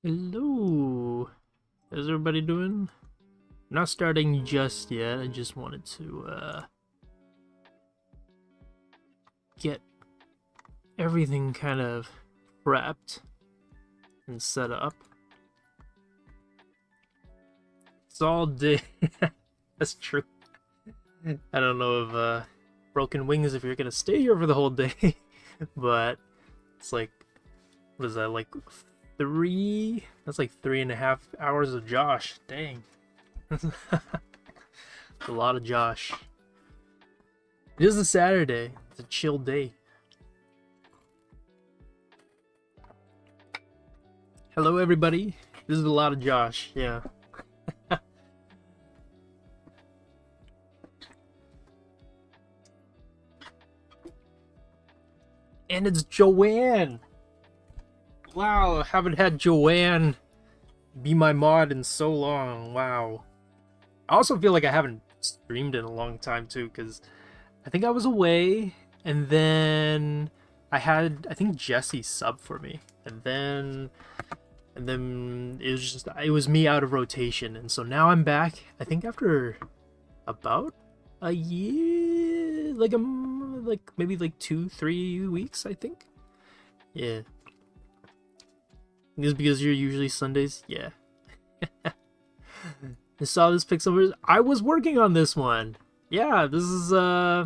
Hello, how's everybody doing? Not starting just yet. I just wanted to get everything kind of prepped and set up. It's all day. That's true. I don't know if broken wings if you're gonna stay here for the whole day, but it's like, what is that, like three? That's like 3.5 hours of Josh. Dang. A lot of Josh. It is a Saturday. It's a chill day. Hello, everybody. This is a lot of Josh. Yeah. And it's Joanne. Wow, I haven't had Joanne be my mod in so long. Wow. I also feel like I haven't streamed in a long time too, because I think I was away, and then I think Jesse sub for me, and then it was me out of rotation, and so now I'm back. I think after about a year, like maybe like 2-3 weeks, I think. Yeah. Is because you're usually Sundays? Yeah. I saw this Pixel. I was working on this one. Yeah, this is I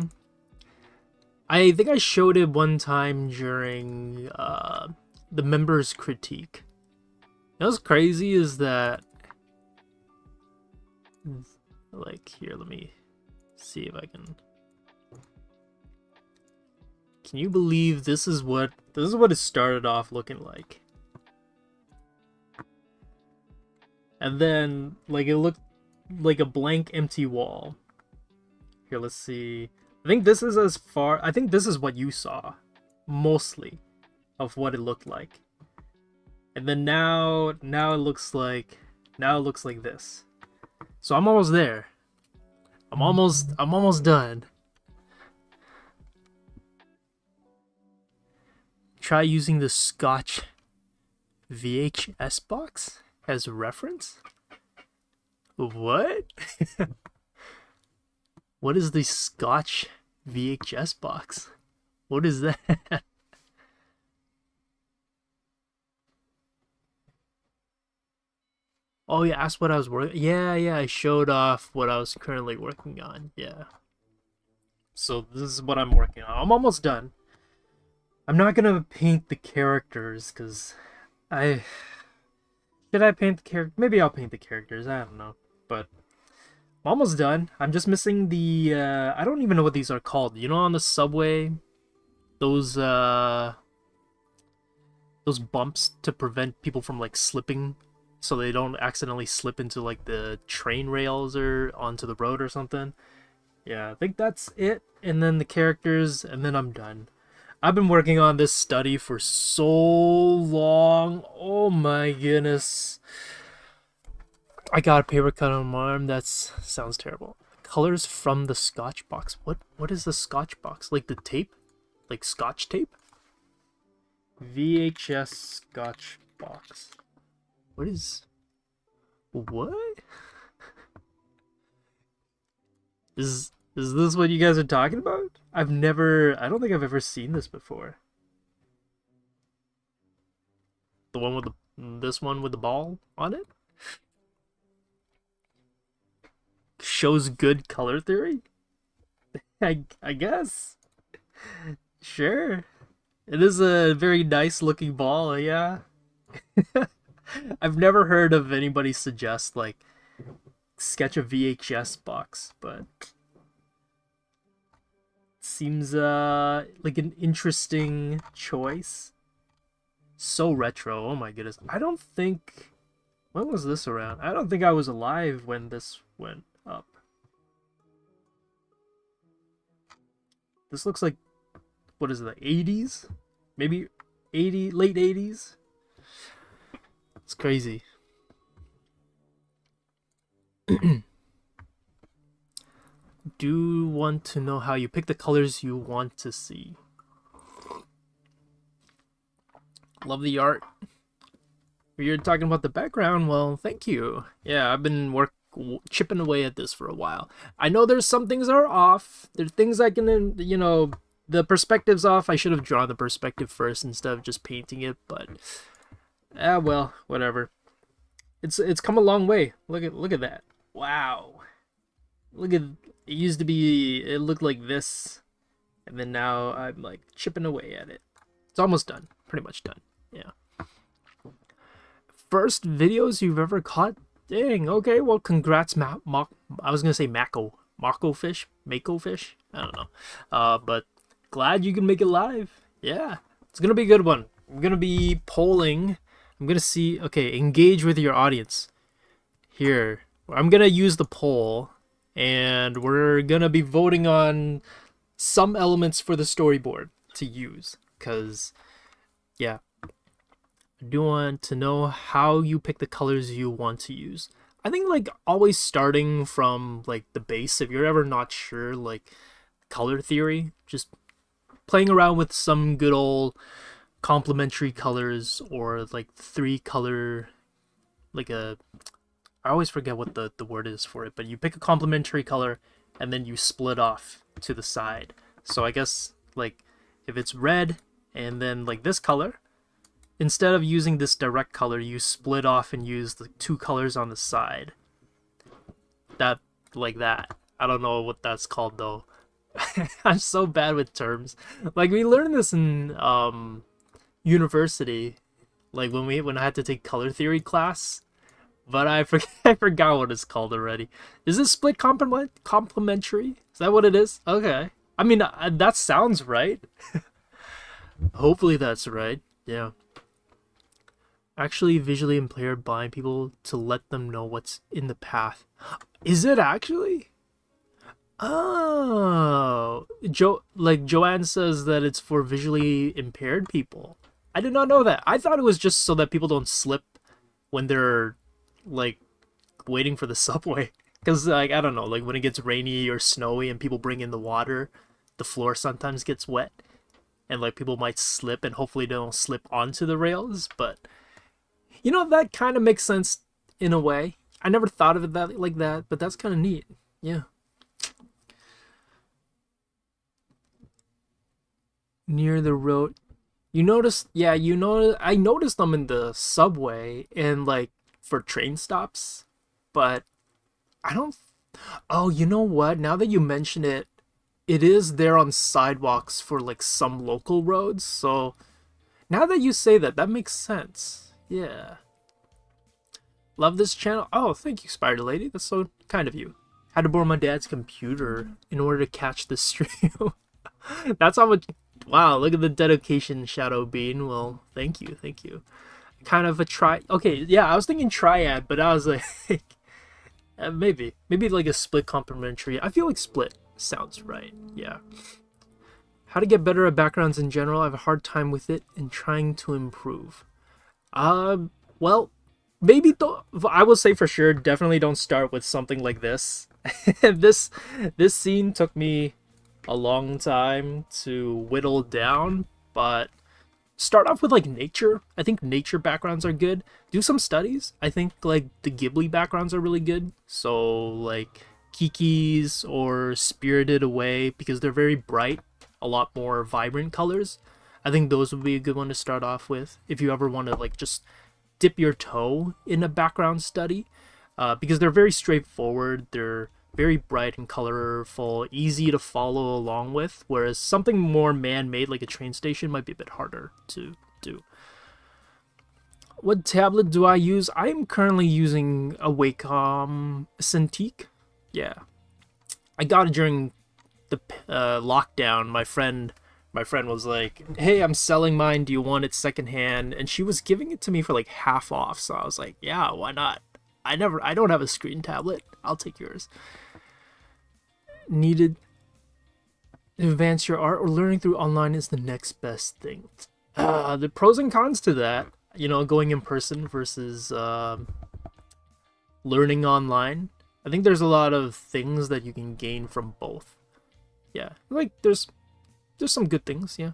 think I showed it one time during the members critique. What's crazy is that, like, here, let me see if I can. Can you believe this is what it started off looking like? And then, like, it looked like a blank, empty wall. Here, let's see. I think this is I think this is what you saw, mostly, of what it looked like. And then now it looks like this. So I'm almost there. I'm almost done. Try using the Scotch VHS box as a reference? What? What is the Scotch VHS box? What is that? Oh, yeah, asked what I was working. Yeah, I showed off what I was currently working on. Yeah. So this is what I'm working on. I'm almost done. I'm not gonna paint the characters because should I paint the character? Maybe I'll paint the characters. I don't know, but I'm almost done. I'm just missing the I don't even know what these are called. You know, on the subway, those bumps to prevent people from like slipping, so they don't accidentally slip into like the train rails or onto the road or something. Yeah, I think that's it. And then the characters, and then I'm done. I've been working on this study for so long. Oh my goodness. I got a paper cut on my arm. That sounds terrible. Colors from the Scotch box. What is the Scotch box? Like the tape? Like Scotch tape? VHS Scotch box. What? Is this what you guys are talking about? I don't think I've ever seen this before. The one with this one with the ball on it? Shows good color theory? I guess. Sure. It is a very nice looking ball, yeah. I've never heard of anybody suggest like sketch a VHS box, but seems like an interesting choice. So retro. Oh my goodness. I don't think, when was this around? I don't think I was alive when this went up. This looks like, what is it, the 80s? Maybe late 80s? It's crazy. Do want to know how you pick the colors you want to see. Love the art. If you're talking about the background, well, thank you. Yeah, I've been chipping away at this for a while. I know there's some things that are off. There's things I can, the perspective's off. I should have drawn the perspective first instead of just painting it, but well, whatever. It's come a long way. Look at that. Wow. Look at, it used to be, it looked like this, and then now I'm like chipping away at it. It's almost done. Pretty much done. Yeah. First videos you've ever caught? Dang, okay, well, congrats, I was gonna say Mako fish? Mako fish? I don't know. But glad you can make it live. Yeah, it's gonna be a good one. I'm gonna be polling. I'm gonna see, okay, engage with your audience. Here, I'm gonna use the poll, and we're gonna be voting on some elements for the storyboard to use, because, yeah, I do want to know how you pick the colors you want to use. I think like always starting from like the base, if you're ever not sure, like color theory, just playing around with some good old complementary colors, or like 3-color, like I always forget what the word is for it, but you pick a complementary color and then you split off to the side. So I guess like if it's red and then like this color, instead of using this direct color, you split off and use the 2 colors on the side. Like that. I don't know what that's called though. I'm so bad with terms. Like we learned this in university, like when I had to take color theory class, but I forgot what it's called already. Is it split complementary? Is that what it is? Okay. I mean, that sounds right. Hopefully that's right. Yeah. Actually visually impaired blind people to let them know what's in the path. Is it actually? Oh, Joanne says that it's for visually impaired people. I did not know that. I thought it was just so that people don't slip when they're like waiting for the subway. Because like, I don't know, like when it gets rainy or snowy and people bring in the water, the floor sometimes gets wet, and like people might slip, and hopefully they don't slip onto the rails. But that kind of makes sense in a way. I never thought of it like that, but that's kind of neat. Yeah. Near the road. You noticed? Yeah, I noticed them in the subway and like for train stops, but I don't. Oh, you know what? Now that you mention it, it is there on sidewalks for like some local roads. So now that you say that, that makes sense. Yeah. Love this channel. Oh, thank you, Spider Lady. That's so kind of you. Had to borrow my dad's computer in order to catch this stream. That's how much. Wow, look at the dedication, Shadow Bean. Well, thank you. Kind of a Okay, yeah, I was thinking triad, but I was like, maybe like a split complementary. I feel like split sounds right. Yeah. How to get better at backgrounds in general. I have a hard time with it and trying to improve. Well, maybe I will say for sure, definitely don't start with something like this. This scene took me a long time to whittle down, but start off with like nature. I think nature backgrounds are good. Do some studies. I think like the Ghibli backgrounds are really good. So like Kiki's or Spirited Away, because they're very bright, a lot more vibrant colors. I think those would be a good one to start off with if you ever want to like just dip your toe in a background study, because they're very straightforward. They're very bright and colorful, easy to follow along with, whereas something more man-made like a train station might be a bit harder to do. What tablet do I use? I'm currently using a Wacom Cintiq. Yeah, I got it during the lockdown. My friend was like, hey, I'm selling mine, do you want it secondhand? And she was giving it to me for like half off, so I was like, yeah, why not? I don't have a screen tablet. I'll take yours. Needed to advance your art, or learning through online is the next best thing. The pros and cons to that, going in person versus learning online. I think there's a lot of things that you can gain from both. Yeah, like there's some good things, yeah.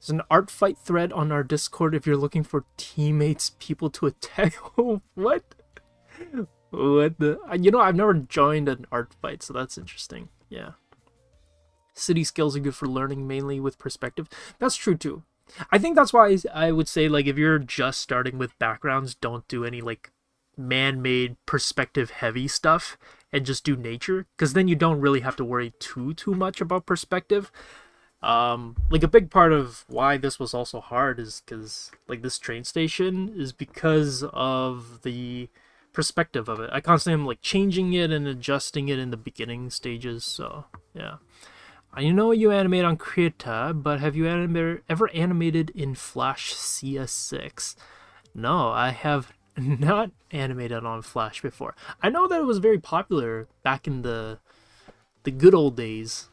There's an art fight thread on our Discord if you're looking for teammates, people to attack. What? What the? You know, I've never joined an art fight, so that's interesting. Yeah. City skills are good for learning, mainly with perspective. That's true too. I think that's why I would say, like, if you're just starting with backgrounds, don't do any like man-made perspective heavy stuff and just do nature, because then you don't really have to worry too much about perspective. Like a big part of why this was also hard is because like this train station is because of the perspective of it. I constantly am like changing it and adjusting it in the beginning stages. So yeah, I know you animate on Krita, but have you ever animated in Flash CS6? No, I have not animated on Flash before. I know that it was very popular back in the good old days.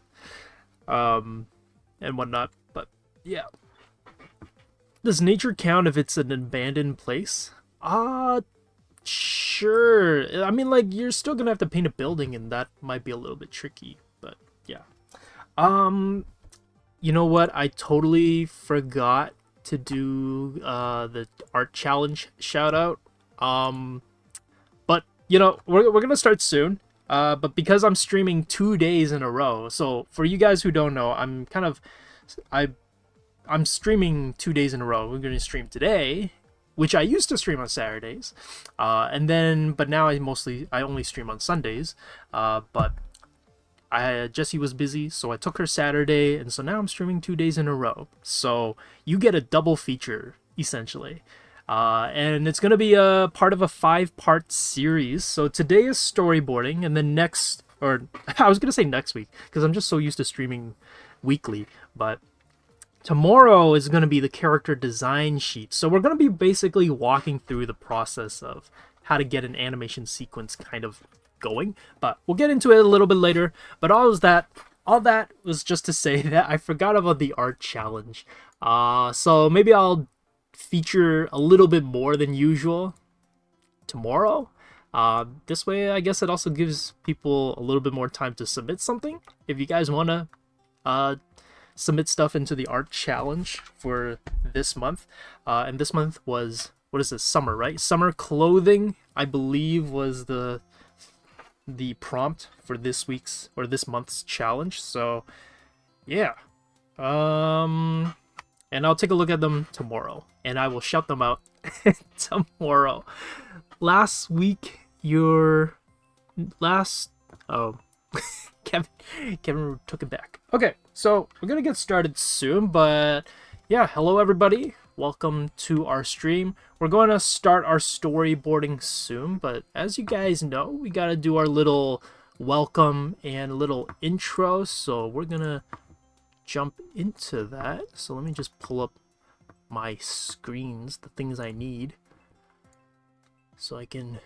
And whatnot, but yeah. Does nature count if it's an abandoned place? Sure. I mean, like, you're still gonna have to paint a building, and that might be a little bit tricky, but yeah. You know what? I totally forgot to do the art challenge shout out. But you know, we're gonna start soon. But because I'm streaming 2 days in a row, so for you guys who don't know, I'm streaming 2 days in a row. We're gonna stream today, which I used to stream on Saturdays, but now I only stream on Sundays. But Jessie was busy, so I took her Saturday, and so now I'm streaming 2 days in a row. So you get a double feature essentially. And it's going to be a part of a 5-part series. So today is storyboarding, and then I was going to say next week, because I'm just so used to streaming weekly, but tomorrow is going to be the character design sheet. So we're going to be basically walking through the process of how to get an animation sequence kind of going, but we'll get into it a little bit later. But all that was just to say that I forgot about the art challenge. So maybe I'll feature a little bit more than usual tomorrow. This way, I guess it also gives people a little bit more time to submit something. If you guys want to submit stuff into the art challenge for this month, and this month was, what is this, summer, right? Summer clothing, I believe, was the prompt for this month's challenge. So yeah, and I'll take a look at them tomorrow, and I will shout them out tomorrow. Last week, Kevin took it back. Okay, so we're gonna get started soon, but yeah, hello everybody. Welcome to our stream. We're going to start our storyboarding soon, but as you guys know, we gotta do our little welcome and little intro, so we're gonna jump into that. So let me just pull up my screens, the things I need, so I can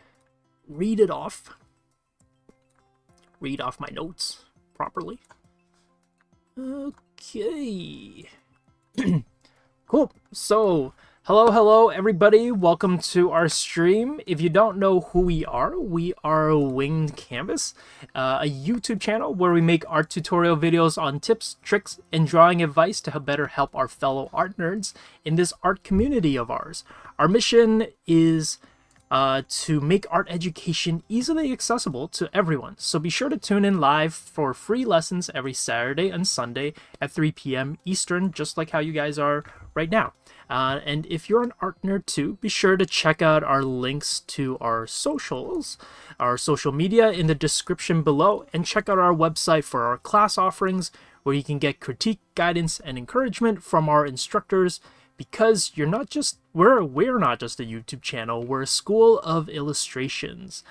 read off my notes properly. Okay. Cool. So hello everybody, welcome to our stream. If you don't know who we are Winged Canvas, a YouTube channel where we make art tutorial videos on tips, tricks, and drawing advice to better help our fellow art nerds in this art community of ours. Our mission is to make art education easily accessible to everyone. So be sure to tune in live for free lessons every Saturday and Sunday at 3 p.m. Eastern, just like how you guys are right now. And if you're an art nerd too, be sure to check out our links to our socials, our social media in the description below, and check out our website for our class offerings, where you can get critique, guidance, and encouragement from our instructors. Because we're not just a YouTube channel, we're a school of illustrations.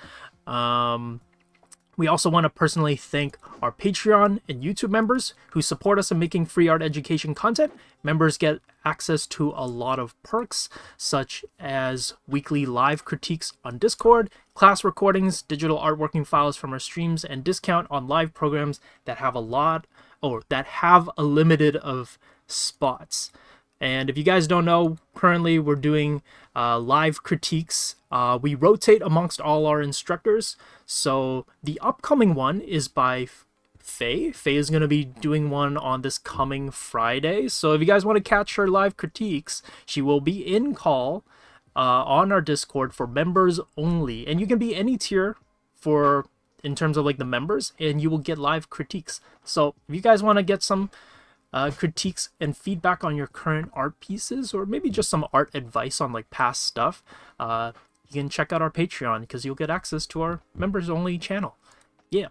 We also want to personally thank our Patreon and YouTube members who support us in making free art education content. Members get access to a lot of perks, such as weekly live critiques on Discord, class recordings, digital artworking files from our streams, and discount on live programs that have a limited of spots. And if you guys don't know, currently we're doing live critiques. We rotate amongst all our instructors. So the upcoming one is by Faye. Faye is going to be doing one on this coming Friday. So if you guys want to catch her live critiques, she will be in call on our Discord for members only. And you can be any tier for in terms of like the members, and you will get live critiques. So if you guys want to get some critiques and feedback on your current art pieces, or maybe just some art advice on like past stuff, you can check out our Patreon because you'll get access to our members only channel. Yeah.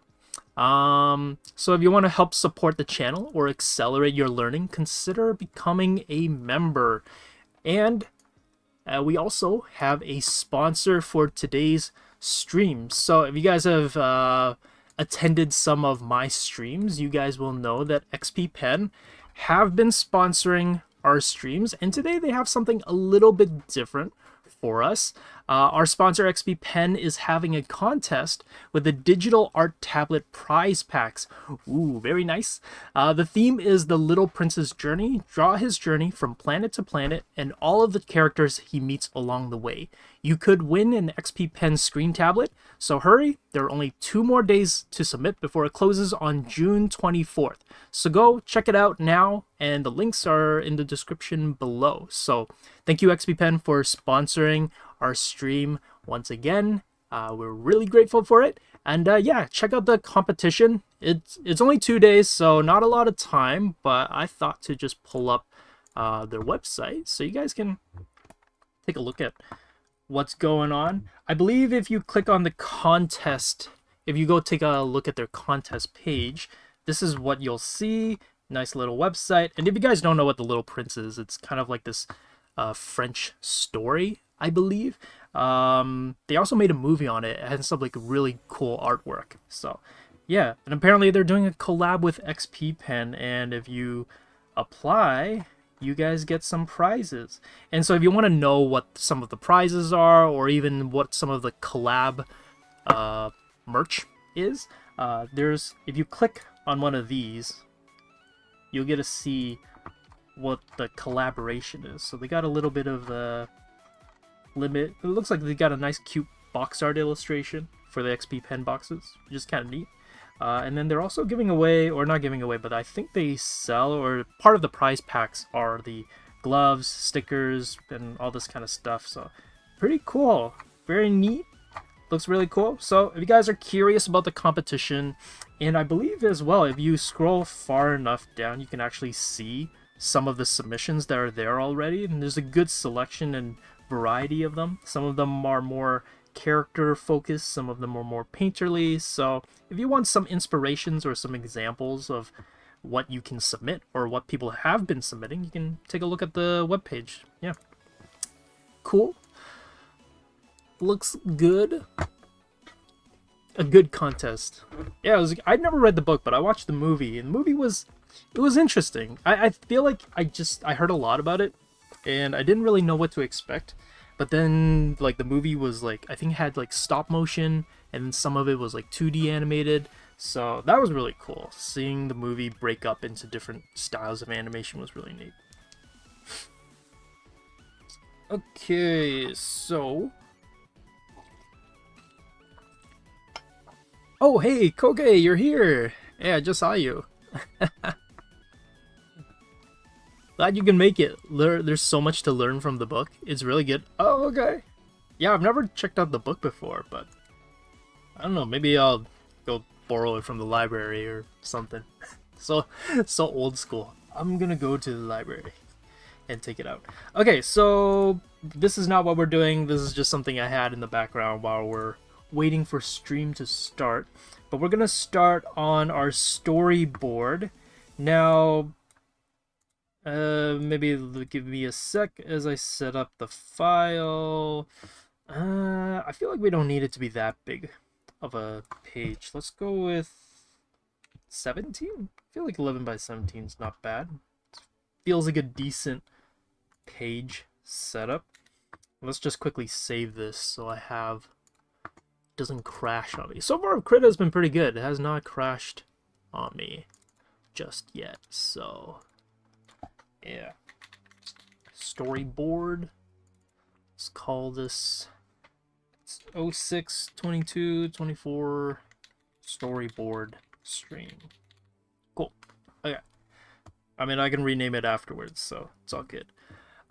So if you want to help support the channel or accelerate your learning, consider becoming a member. And we also have a sponsor for today's stream. So if you guys have attended some of my streams, you guys will know that XP Pen have been sponsoring our streams, and today they have something a little bit different for us. Our sponsor XP Pen is having a contest with the digital art tablet prize packs. Ooh, very nice. The theme is the Little Prince's journey. Draw his journey from planet to planet and all of the characters he meets along the way. You could win an XP Pen screen tablet, so hurry, there are only 2 more days to submit before it closes on June 24th. So go check it out now, and the links are in the description below. So thank you XP Pen for sponsoring our stream once again. We're really grateful for it. And yeah, check out the competition. It's only 2 days, so not a lot of time, but I thought to just pull up their website so you guys can take a look at what's going on. I believe if you click on the contest, if you go take a look at their contest page, this is what you'll see. Nice little website. And if you guys don't know what the Little Prince is, it's kind of like this French story, I believe. They also made a movie on it. It had some like really cool artwork. So yeah, and apparently they're doing a collab with XP Pen, and if you apply, you guys get some prizes. And so if you want to know what some of the prizes are, or even what some of the collab merch is, if you click on one of these, you'll get to see what the collaboration is. So they got a little bit of limit. It looks like they got a nice cute box art illustration for the XP Pen boxes, which is kind of neat. And then they're also giving away, or not giving away, but I think they sell, or part of the prize packs are the gloves, stickers, and all this kind of stuff. So pretty cool, very neat, looks really cool. So if you guys are curious about the competition, and I believe as well, if you scroll far enough down, you can actually see some of the submissions that are there already, and there's a good selection and variety of them. Some of them are more character focused, some of them are more painterly. So if you want some inspirations or some examples of what you can submit or what people have been submitting, you can take a look at the webpage. Yeah, cool, looks good. A good contest. Yeah, I'd never read the book, but I watched the movie, and the movie was interesting. I feel like I heard a lot about it, and I didn't really know what to expect. But then, like, the movie was, like, I think it had, like, stop motion, and then some of it was, like, 2D animated. So that was really cool. Seeing the movie break up into different styles of animation was really neat. Okay, so... Oh, hey, Koge, you're here! Yeah, I just saw you. Glad you can make it. There's so much to learn from the book. It's really good. Oh, okay. Yeah, I've never checked out the book before, but I don't know. Maybe I'll go borrow it from the library or something. So old school. I'm gonna go to the library and take it out. Okay, so this is not what we're doing. This is just something I had in the background while we're waiting for stream to start. But we're gonna start on our storyboard. Now, maybe give me a sec as I set up the file. I feel like we don't need it to be that big of a page. Let's go with 17. I feel like 11 by 17 is not bad. Feels like a decent page setup. Let's just quickly save this so I have doesn't crash on me. So far, Crit has been pretty good. It has not crashed on me just yet. So yeah, storyboard. Let's call this 06 22 24 storyboard stream. Okay. I mean, I can rename it afterwards, so it's all good.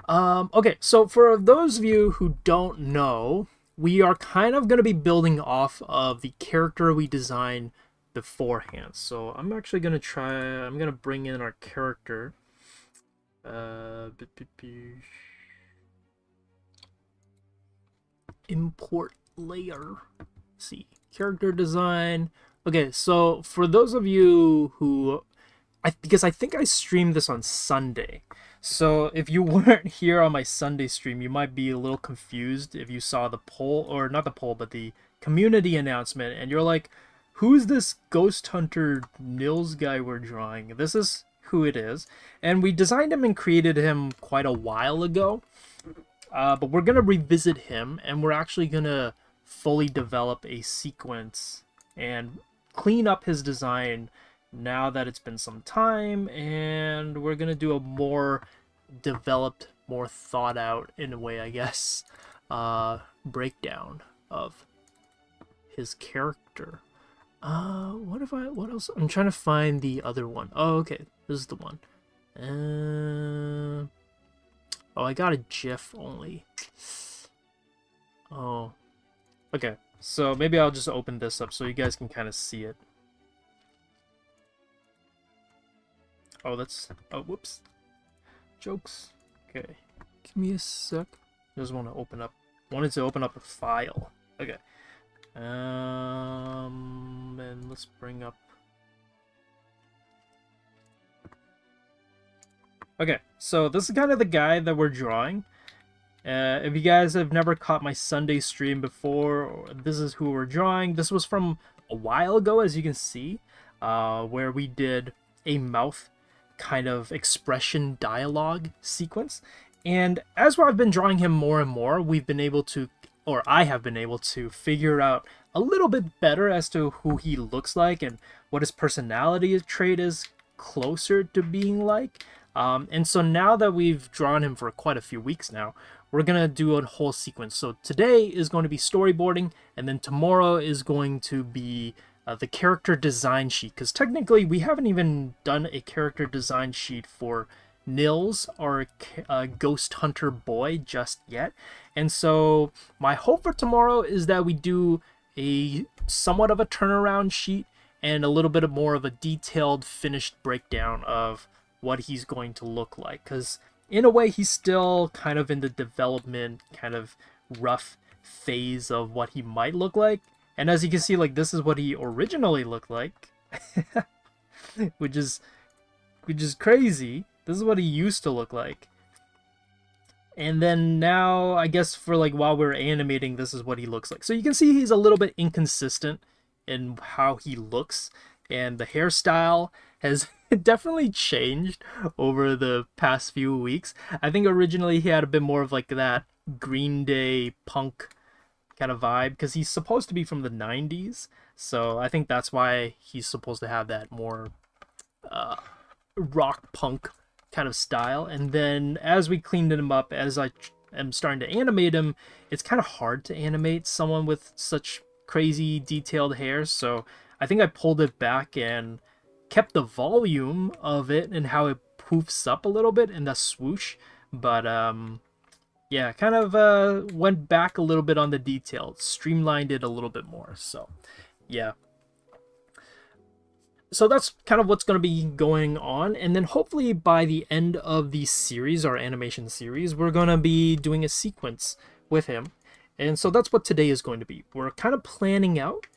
Okay, so for those of you who don't know, we are kind of going to be building off of the character we designed beforehand. So I'm actually going to I'm going to bring in our character. Import layer. Let's see, character design. Okay, so for those of you who, because I think I streamed this on Sunday. So if you weren't here on my Sunday stream, you might be a little confused if you saw the poll, or not the poll, but the community announcement, and you're like, who's this ghost hunter Nils guy we're drawing? This is who it is. And we designed him and created him quite a while ago. But we're going to revisit him, and we're actually going to fully develop a sequence and clean up his design now that it's been some time, and we're going to do a more developed, more thought out, in a way, I guess, breakdown of his character. What else? I'm trying to find the other one. Oh, okay. This is the one. Oh, I got a GIF only. Oh. Okay. So maybe I'll just open this up so you guys can kind of see it. Oh, that's... Oh, whoops. Jokes. Okay. Give me a sec. I just want to open up... Wanted to open up a file. Okay. And let's bring up... Okay, so this is kind of the guy that we're drawing. If you guys have never caught my Sunday stream before, or this is who we're drawing. This was from a while ago, as you can see, where we did a mouth kind of expression dialogue sequence. And as I've been drawing him more and more, we've been able to, or I have been able to figure out a little bit better as to who he looks like and what his personality trait is closer to being like. And so now that we've drawn him for quite a few weeks now, we're going to do a whole sequence. So today is going to be storyboarding, and then tomorrow is going to be the character design sheet. Because technically, we haven't even done a character design sheet for Nils, our ghost hunter boy, just yet. And so my hope for tomorrow is that we do a somewhat of a turnaround sheet and a little bit more of a detailed, finished breakdown of what he's going to look like, because in a way he's still kind of in the development kind of rough phase of what he might look like. And as you can see, like, this is what he originally looked like. which is crazy. This is what he used to look like. And then now, I guess for like while we're animating, this is what he looks like. So you can see he's a little bit inconsistent in how he looks, and the hairstyle has definitely changed over the past few weeks. I think originally he had a bit more of like that Green Day punk kind of vibe, because he's supposed to be from the 90s. So I think that's why he's supposed to have that more rock punk kind of style. And then as we cleaned him up, as I am starting to animate him, it's kind of hard to animate someone with such crazy detailed hair. So I think I pulled it back and kept the volume of it and how it poofs up a little bit in the swoosh, but yeah, kind of went back a little bit on the details, streamlined it a little bit more. So yeah, so that's kind of what's going to be going on. And then hopefully by the end of the series, our animation series, we're going to be doing a sequence with him. And so that's what today is going to be. We're kind of planning out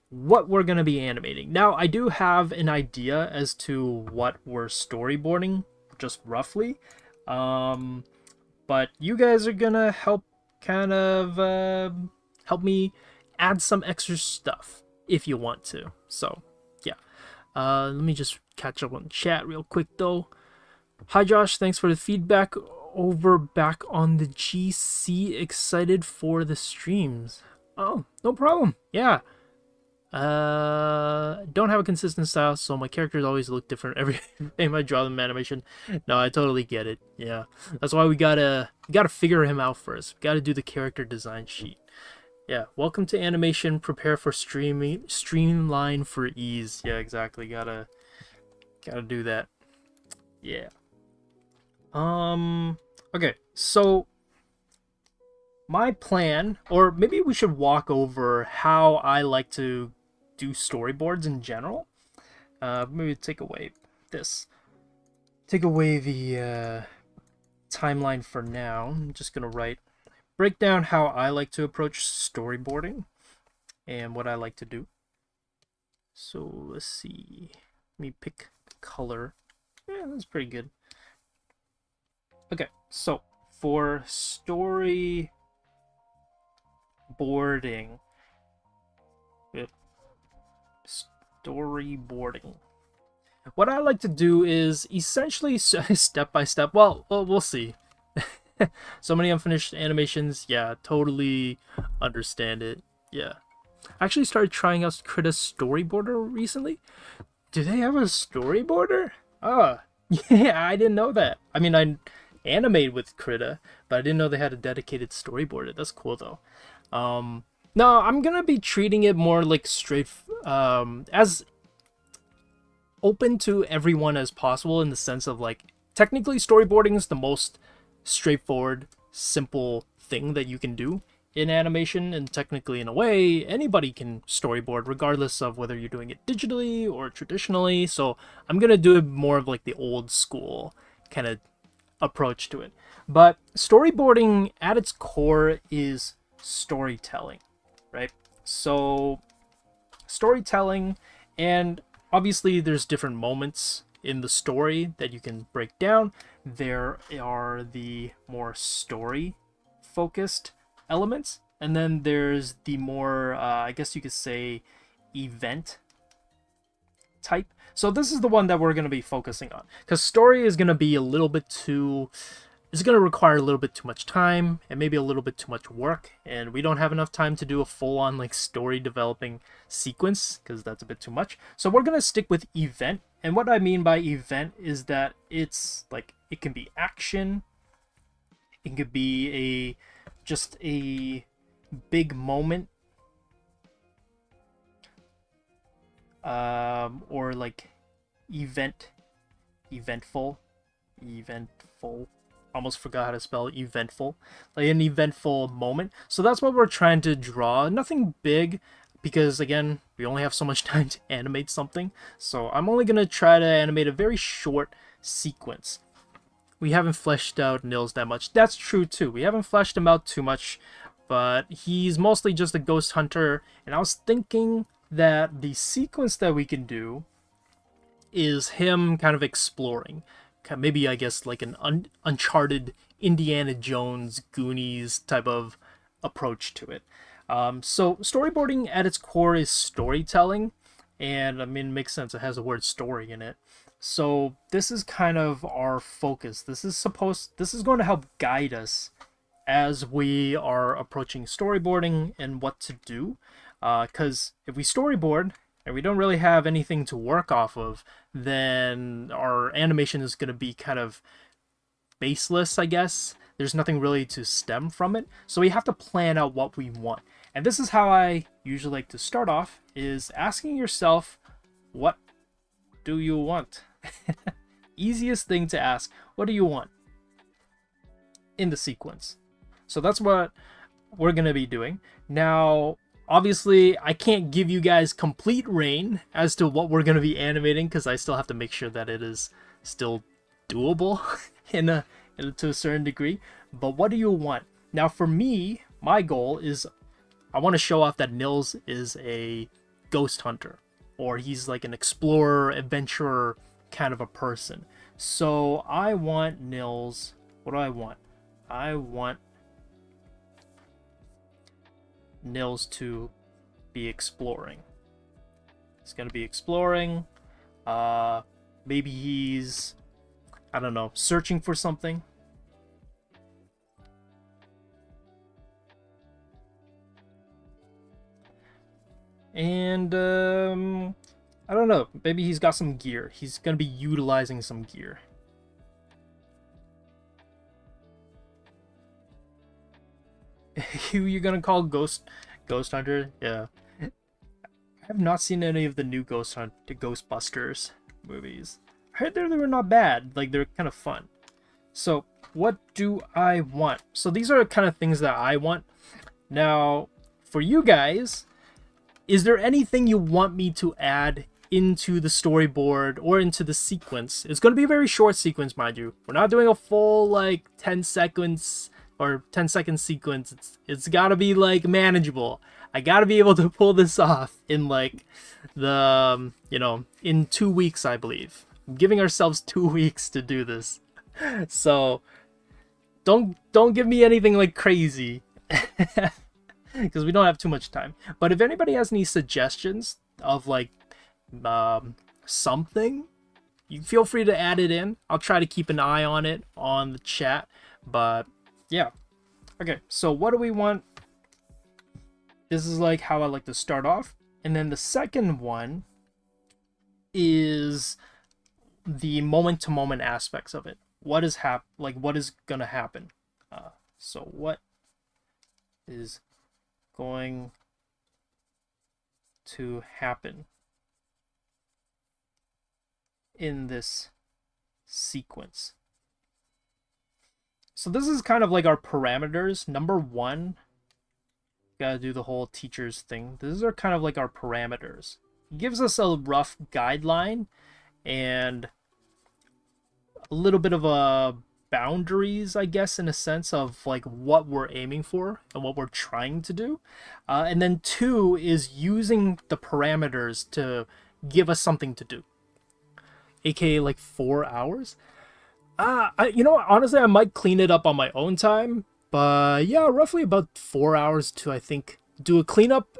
what we're going to be animating. Now, I do have an idea as to what we're storyboarding, just roughly. But you guys are going to help kind of help me add some extra stuff if you want to. So, yeah. Let me just catch up on chat real quick, though. Hi, Josh. Thanks for the feedback. Over back on the GC. Excited for the streams. Oh, no problem. Yeah. Don't have a consistent style, so my characters always look different every time I draw them animation. No, I totally get it. Yeah, that's why we gotta figure him out first. We gotta do the character design sheet. Yeah, welcome to animation. Prepare for streamline for ease. Yeah, exactly. Gotta Gotta do that. Yeah. Okay, so my plan, or maybe we should walk over how I like to do storyboards in general. Maybe take away this. Take away the timeline for now. I'm just gonna break down how I like to approach storyboarding and what I like to do. So let's see. Let me pick color. Yeah, that's pretty good. Okay, so for storyboarding, what I like to do is essentially step by step. Well, we'll see. So many unfinished animations. Yeah, totally understand it. Yeah. I actually started trying out Krita Storyboarder recently. Do they have a storyboarder? Oh, yeah, I didn't know that. I mean, I animate with Krita, but I didn't know they had a dedicated storyboarder. That's cool, though. No, I'm gonna be treating it more like as open to everyone as possible, in the sense of like, technically storyboarding is the most straightforward, simple thing that you can do in animation, and technically in a way anybody can storyboard regardless of whether you're doing it digitally or traditionally. So I'm gonna do it more of like the old school kind of approach to it. But storyboarding at its core is storytelling, right? So storytelling, and obviously there's different moments in the story that you can break down. There are the more story focused elements, and then there's the more I guess you could say event type. So this is the one that we're going to be focusing on, because story is going to be a little bit too, it's going to require a little bit too much time and maybe a little bit too much work, and we don't have enough time to do a full-on like story developing sequence, because that's a bit too much. So we're going to stick with event. And what I mean by event is that it's like, it can be action, it could be just a big moment, or like eventful, almost forgot how to spell eventful, like an eventful moment. So that's what we're trying to draw. Nothing big, because again, we only have so much time to animate something. So I'm only gonna try to animate a very short sequence. We haven't fleshed out Nils that much. That's true too. We haven't fleshed him out too much, but he's mostly just a ghost hunter. And I was thinking that the sequence that we can do is him kind of exploring. Maybe, I guess, like an Uncharted, Indiana Jones, Goonies type of approach to it. So storyboarding at its core is storytelling. And I mean, it makes sense. It has the word story in it. So this is kind of our focus. This is going to help guide us as we are approaching storyboarding and what to do. Because if we storyboard and we don't really have anything to work off of, then our animation is going to be kind of baseless, I guess. There's nothing really to stem from it. So we have to plan out what we want. And this is how I usually like to start off, is asking yourself, what do you want? Easiest thing to ask. What do you want in the sequence? So that's what we're going to be doing. Now, obviously, I can't give you guys complete reign as to what we're going to be animating, because I still have to make sure that it is still doable to a certain degree. But what do you want? Now, for me, my goal is, I want to show off that Nils is a ghost hunter, or he's like an explorer, adventurer kind of a person. So I want Nils. What do I want? I want Nils to be exploring. He's gonna be exploring. Maybe he's, I don't know, searching for something. And I don't know, maybe he's got some gear. He's gonna be utilizing some gear. Who you gonna call Ghost Hunter? Yeah. I have not seen any of the new Ghostbusters movies. I heard they were not bad. Like, they're kind of fun. So, what do I want? So, these are kind of things that I want. Now, for you guys, is there anything you want me to add into the storyboard or into the sequence? It's going to be a very short sequence, mind you. We're not doing a full, like, 10 seconds or 10-second sequence. It's got to be, like, manageable. I got to be able to pull this off in, like, the, you know, in 2 weeks, I believe. I'm giving ourselves 2 weeks to do this. So, don't give me anything, like, crazy. Because we don't have too much time. But if anybody has any suggestions of, like, something, you feel free to add it in. I'll try to keep an eye on it on the chat. But yeah, okay, so what do we want? This is like how I like to start off, and then the second one is the moment-to-moment aspects of it. What is what is gonna happen? So what is going to happen in this sequence? So this is kind of like our parameters. Number one, gotta do the whole teacher's thing. These are kind of like our parameters. It gives us a rough guideline and a little bit of a boundaries, I guess, in a sense of like what we're aiming for and what we're trying to do. And then two is using the parameters to give us something to do, aka like 4 hours. You know what, honestly, I might clean it up on my own time, but yeah, roughly about 4 hours to, I think, do a cleanup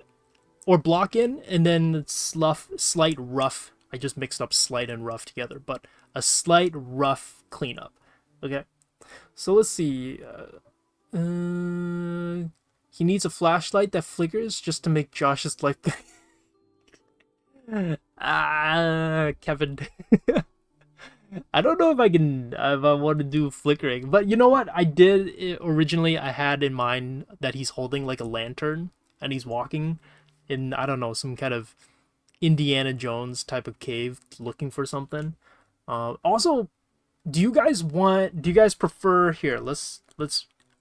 or block in, and then slight rough. I just mixed up slight and rough together, but a slight rough cleanup. Okay, so let's see. He needs a flashlight that flickers just to make Josh's life. Kevin. I don't know if I want to do flickering, but you know what? I did originally. I had in mind that he's holding like a lantern and he's walking in, I don't know, some kind of Indiana Jones type of cave looking for something. Also, do you guys prefer, here, let's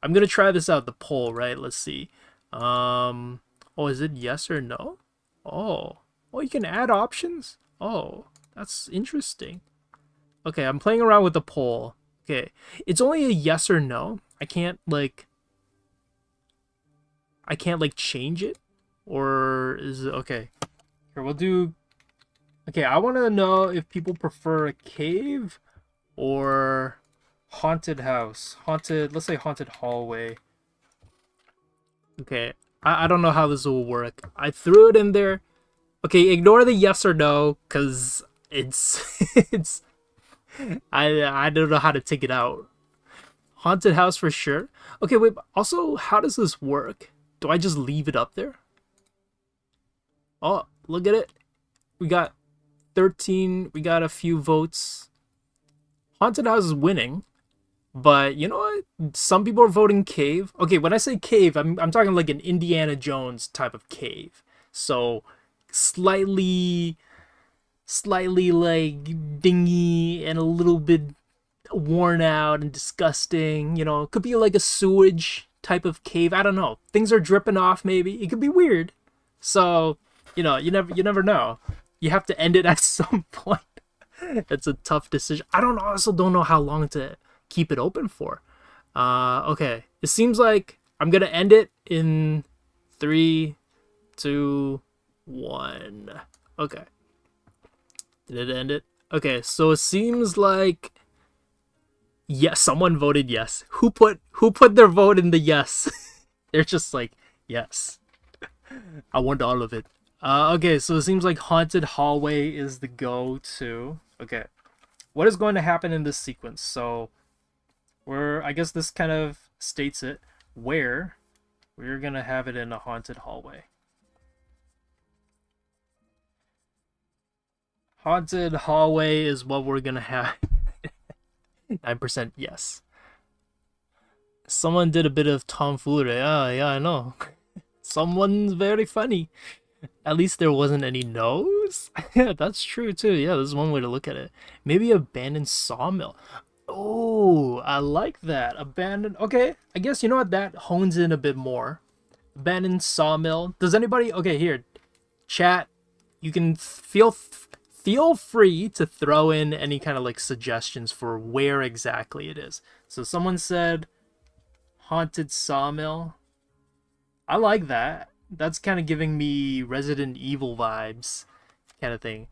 I'm gonna try this out, the poll, right? Let's see. Oh, is it yes or no? Oh, you can add options. Oh, that's interesting. Okay, I'm playing around with the poll. Okay, it's only a yes or no. I can't like change it, or is it okay? Here, we'll do. Okay, I want to know if people prefer a cave or haunted house. Let's say haunted hallway. Okay, I don't know how this will work. I threw it in there. Okay, ignore the yes or no, because it's I don't know how to take it out. Haunted house for sure. Okay, wait, also, how does this work? Do I just leave it up there? Oh, look at it. We got 13, we got a few votes. Haunted house is winning, but you know what? Some people are voting cave. Okay, when I say cave, I'm talking like an Indiana Jones type of cave. So slightly like dingy and a little bit worn out and disgusting. You know, it could be like a sewage type of cave. I don't know. Things are dripping off. Maybe it could be weird. So you know, you never know. You have to end it at some point. It's a tough decision. I also don't know how long to keep it open for. Okay, it seems like I'm gonna end it in 3, 2, 1. Okay. Did it end it? Okay, so it seems like yes, someone voted yes. Who put their vote in the yes? They're just like, yes. I want all of it. Okay, so it seems like haunted hallway is the go-to. Okay. What is going to happen in this sequence? So I guess this kind of states it, where we're gonna have it in a haunted hallway. Haunted hallway is what we're gonna have. 9% yes. Someone did a bit of tomfoolery. Yeah, I know. Someone's very funny. At least there wasn't any no's. Yeah, that's true too. Yeah, this is one way to look at it. Maybe abandoned sawmill. Oh, I like that. Abandoned. Okay, I guess you know what, that hones in a bit more. Abandoned sawmill. Does anybody? Okay, here, chat. You can feel free to throw in any kind of like suggestions for where exactly it is. So someone said haunted sawmill. I like that. That's kind of giving me Resident Evil vibes, kind of thing.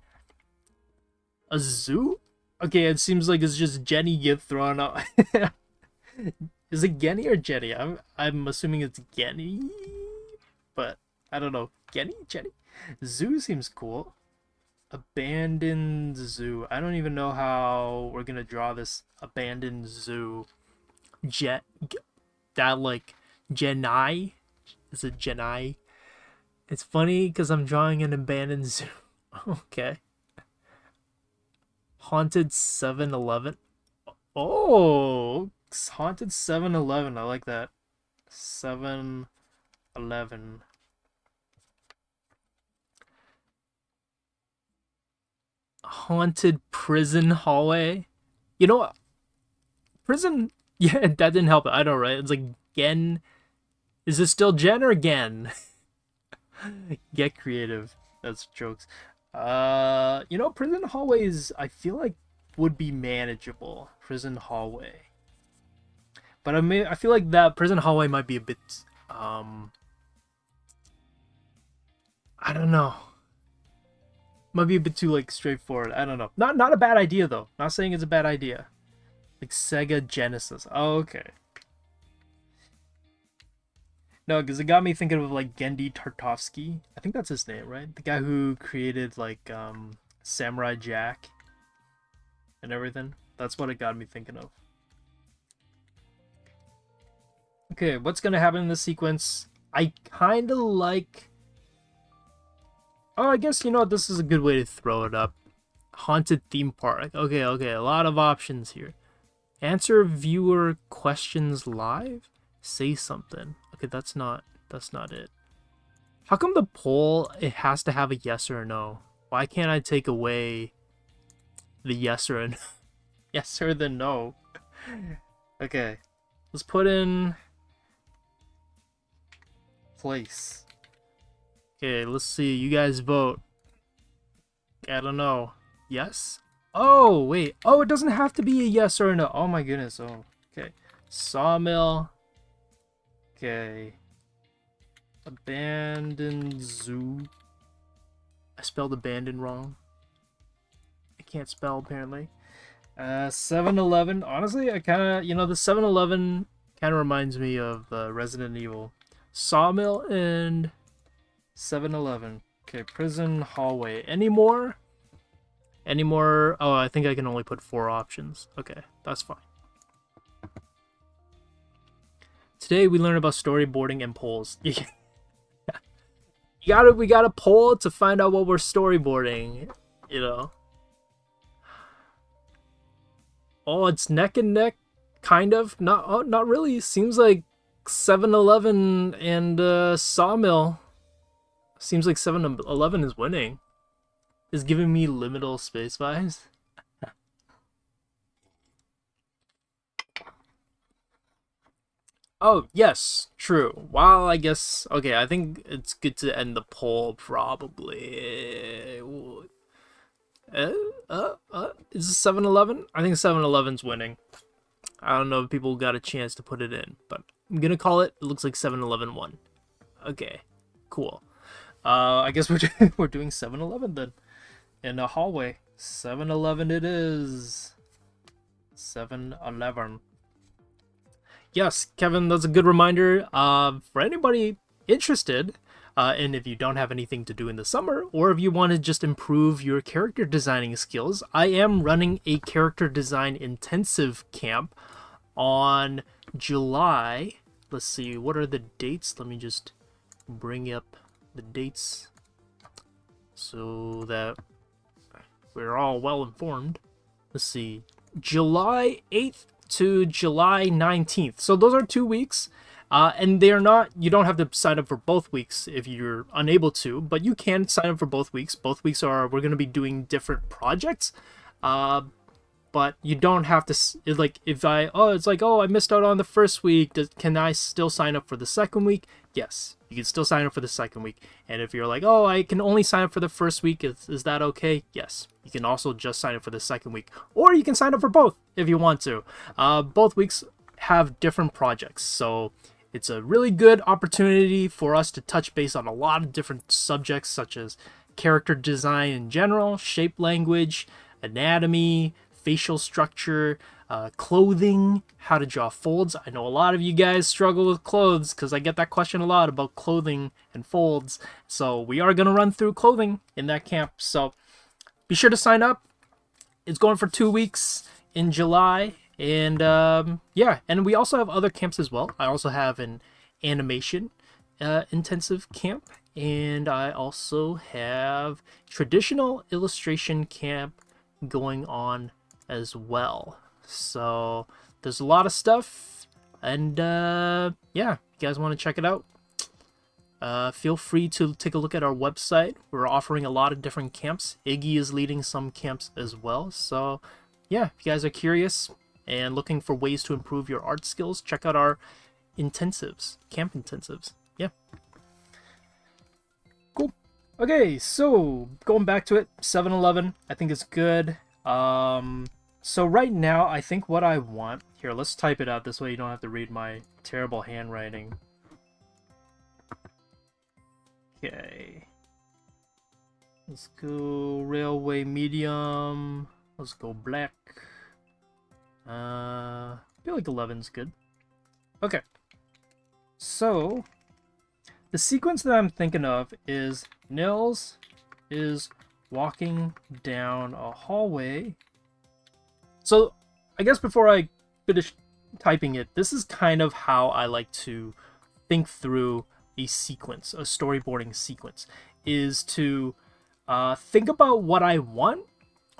A zoo? Okay, it seems like it's just Jenny get thrown out. Is it Genny or Jenny? I'm assuming it's Genny, but I don't know. Genny, Jenny. Zoo seems cool. Abandoned zoo. I don't even know how we're gonna draw this abandoned zoo. That like Genai. Is it Genai? It's funny because I'm drawing an abandoned zoo. Okay. Haunted 7-Eleven. Oh, haunted 7-Eleven. I like that. 7-Eleven. Haunted prison hallway. You know what? Prison. Yeah, that didn't help it. I know, right? It's like Gen. Is it still Gen or Gen? Get creative. That's jokes. You know, prison hallways, I feel like would be manageable. Prison hallway. But I feel like that prison hallway might be a bit, I don't know. Might be a bit too like straightforward. I don't know. Not a bad idea though. Not saying it's a bad idea. Like Sega Genesis. Oh, okay. No, because it got me thinking of like Gendy Tartovsky. I think that's his name, right? The guy who created like Samurai Jack and everything. That's what it got me thinking of. Okay, what's gonna happen in this sequence? I kind of like... Oh, I guess, you know what, this is a good way to throw it up. Haunted theme park. Okay, a lot of options here. Answer viewer questions live? Say something. Okay, that's not it. How come the poll, it has to have a yes or a no? Why can't I take away the yes or a no? Yes or the no? Okay, let's put in place. Okay, let's see. You guys vote. I don't know. Yes? Oh, wait. Oh, it doesn't have to be a yes or a no. Oh my goodness. Oh, okay. Sawmill. Okay. Abandoned zoo. I spelled abandoned wrong. I can't spell apparently. 7-Eleven. Honestly, I kind of, you know, the 7-Eleven kind of reminds me of Resident Evil. Sawmill and 7-Eleven. Okay, prison hallway. Any more? Any more? Oh, I think I can only put 4 options. Okay, that's fine. Today we learn about storyboarding and polls. We gotta poll to find out what we're storyboarding, you know. Oh, it's neck and neck, kind of. Not really. Seems like 7-Eleven and Sawmill. Seems like 7-Eleven is winning. Is giving me liminal space vibes. Oh, yes, true. Well, I guess, okay, I think it's good to end the poll, probably. Is it 7-Eleven? I think 7-Eleven's winning. I don't know if people got a chance to put it in, but I'm gonna call it. It looks like 7-Eleven won. Okay, cool. I guess we're doing 7-Eleven then. In the hallway. 7-Eleven it is. 7-Eleven. Yes, Kevin, that's a good reminder. For anybody interested, and if you don't have anything to do in the summer, or if you want to just improve your character designing skills, I am running a character design intensive camp on July. Let's see, what are the dates? Let me just bring up the dates so that we're all well informed. Let's see, July 8th to July 19th. So those are 2 weeks. And they're not, you don't have to sign up for both weeks if you're unable to, but you can sign up for both weeks. Both weeks are, we're going to be doing different projects. But you don't have to, like, if I, oh, it's like, oh, I missed out on the first week, can I still sign up for the second week? Yes, you can still sign up for the second week. And if you're like, oh, I can only sign up for the first week, is that okay? Yes, you can also just sign up for the second week, or you can sign up for both if you want to. Both weeks have different projects, so it's a really good opportunity for us to touch base on a lot of different subjects, such as character design in general, shape language, anatomy, facial structure, clothing, how to draw folds. I know a lot of you guys struggle with clothes because I get that question a lot about clothing and folds. So we are going to run through clothing in that camp. So be sure to sign up. It's going for 2 weeks in July. And yeah, and we also have other camps as well. I also have an animation intensive camp. And I also have traditional illustration camp going on as well. So there's a lot of stuff, and yeah, if you guys want to check it out, feel free to take a look at our website. We're offering a lot of different camps. Iggy is leading some camps as well. So yeah, if you guys are curious and looking for ways to improve your art skills, check out our intensives, camp intensives. Yeah, cool. Okay, so going back to it, 7-Eleven, I think it's good. So right now, I think what I want... Here, let's type it out. This way you don't have to read my terrible handwriting. Okay. Let's go railway medium. Let's go black. I feel like 11's good. Okay. So, the sequence that I'm thinking of is Nils is walking down a hallway. So, I guess before I finish typing it, this is kind of how I like to think through a sequence, a storyboarding sequence, is to think about what I want.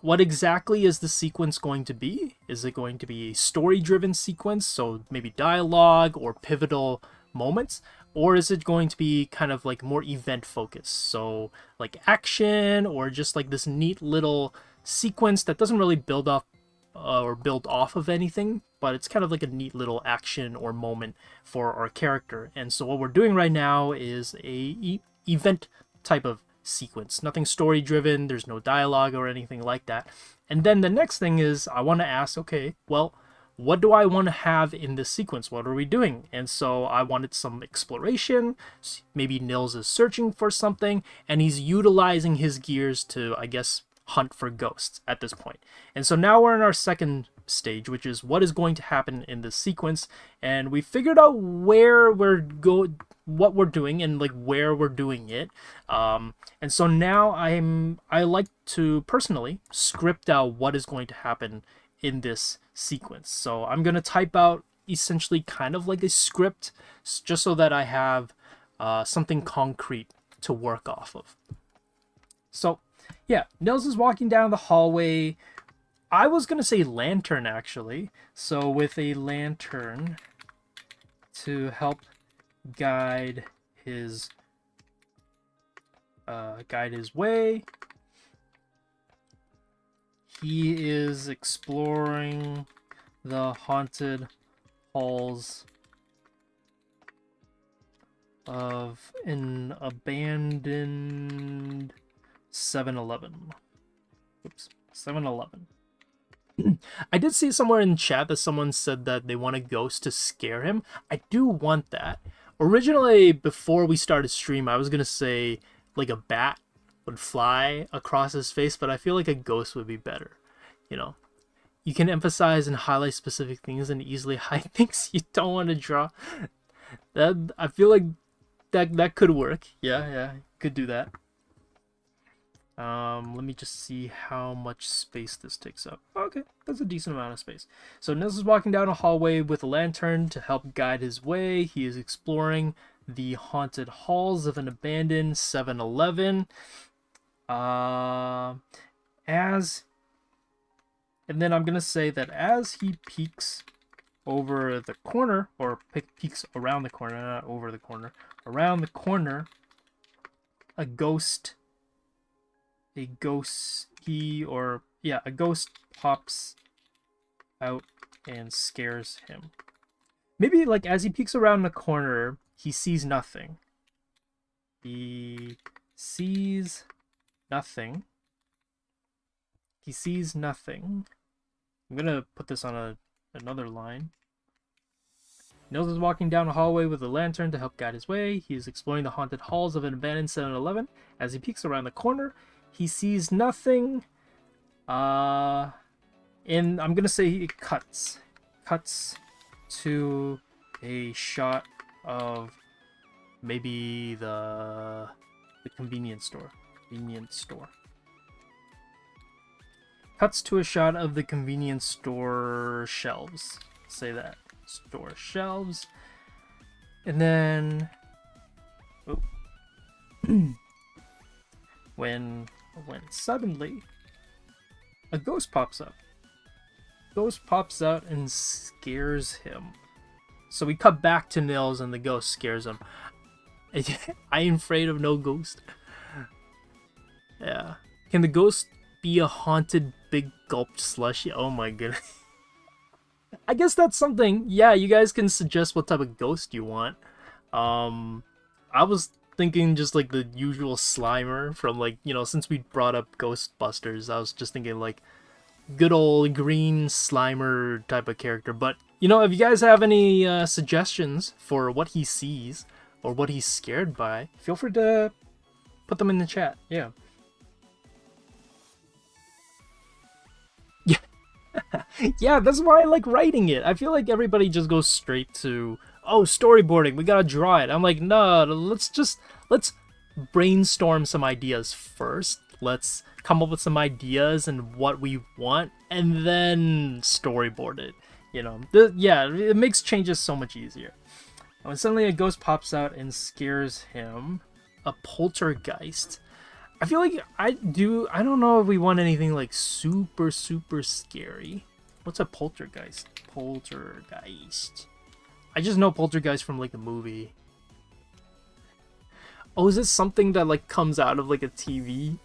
What exactly is the sequence going to be? Is it going to be a story-driven sequence, so maybe dialogue or pivotal moments? Or is it going to be kind of like more event-focused, so like action, or just like this neat little sequence that doesn't really build up or build off of anything, but it's kind of like a neat little action or moment for our character. And so what we're doing right now is a event type of sequence, nothing story driven, there's no dialogue or anything like that. And then the next thing is I want to ask, okay, well, what do I want to have in this sequence? What are we doing? And so I wanted some exploration. Maybe Nils is searching for something and he's utilizing his gears to, I guess, hunt for ghosts at this point. And so now we're in our second stage, which is what is going to happen in this sequence, and we figured out where what we're doing and like where we're doing it. And so now I like to personally script out what is going to happen in this sequence. So I'm going to type out essentially kind of like a script just so that I have something concrete to work off of. So yeah, Nils is walking down the hallway. I was going to say lantern, actually. So with a lantern to help guide his way, he is exploring the haunted halls of an abandoned 7-Eleven. Oops, 7-Eleven. I did see somewhere in chat that someone said that they want a ghost to scare him. I do want that. Originally, before we started stream, I was going to say like a bat would fly across his face, but I feel like a ghost would be better. You know, you can emphasize and highlight specific things and easily hide things you don't want to draw. That, I feel like that could work. Yeah, could do that. Let me just see how much space this takes up. Okay, that's a decent amount of space. So Nils is walking down a hallway with a lantern to help guide his way. He is exploring the haunted halls of an abandoned 7-Eleven. And then I'm gonna say that as he peeks over the corner, or peeks around the corner, not over the corner, around the corner, a ghost pops out and scares him. Maybe like as he peeks around the corner, he sees nothing. He sees nothing. He sees nothing. I'm gonna put this on another line. Nils is walking down a hallway with a lantern to help guide his way. He is exploring the haunted halls of an abandoned 7-Eleven. As he peeks around the corner, he sees nothing. And I'm gonna say it cuts to a shot of maybe the convenience store. Cuts to a shot of the convenience store shelves. Say that. Store shelves. And then when suddenly a ghost pops up. Ghost pops out and scares him. So we cut back to Nils and the ghost scares him. I am afraid of no ghost. Yeah. Can the ghost be a haunted big gulped slushy? Oh my goodness. I guess that's something. Yeah, you guys can suggest what type of ghost you want. I was thinking just like the usual Slimer from like, you know, since we brought up Ghostbusters, I was just thinking like good old green Slimer type of character. But, you know, if you guys have any suggestions for what he sees or what he's scared by, feel free to put them in the chat. Yeah. Yeah, that's why I like writing it. I feel like everybody just goes straight to, oh, storyboarding, we gotta draw it. I'm like, no, let's brainstorm some ideas first. Let's come up with some ideas and what we want, and then storyboard it. You know, yeah, it makes changes so much easier. And when suddenly a ghost pops out and scares him, a poltergeist. I feel like I don't know if we want anything like super scary. What's a poltergeist? Poltergeist. I just know poltergeist from like the movie. Oh, is this something that like comes out of like a TV?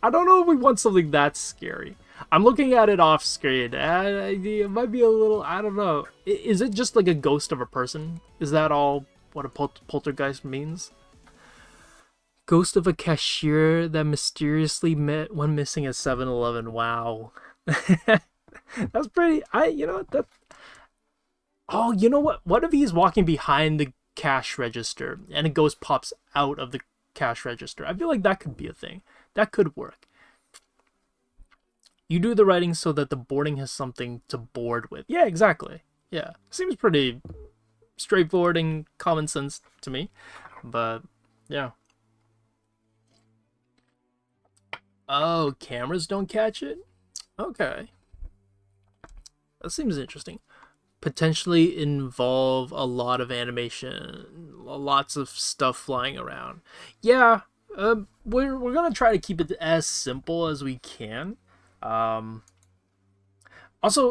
I don't know if we want something that scary. I'm looking at it off screen. It might be a little, I don't know. Is it just like a ghost of a person? Is that all what a poltergeist means? Ghost of a cashier that mysteriously met when missing at 7-Eleven. Wow. That's pretty, you know, that. Oh, you know what? What if he's walking behind the cash register and a ghost pops out of the cash register? I feel like that could be a thing. That could work. You do the writing so that the boarding has something to board with. Yeah, exactly. Yeah. Seems pretty straightforward and common sense to me. But, yeah. Oh, cameras don't catch it? Okay. That seems interesting. Potentially involve a lot of animation, lots of stuff flying around. Yeah, we're gonna try to keep it as simple as we can. Also,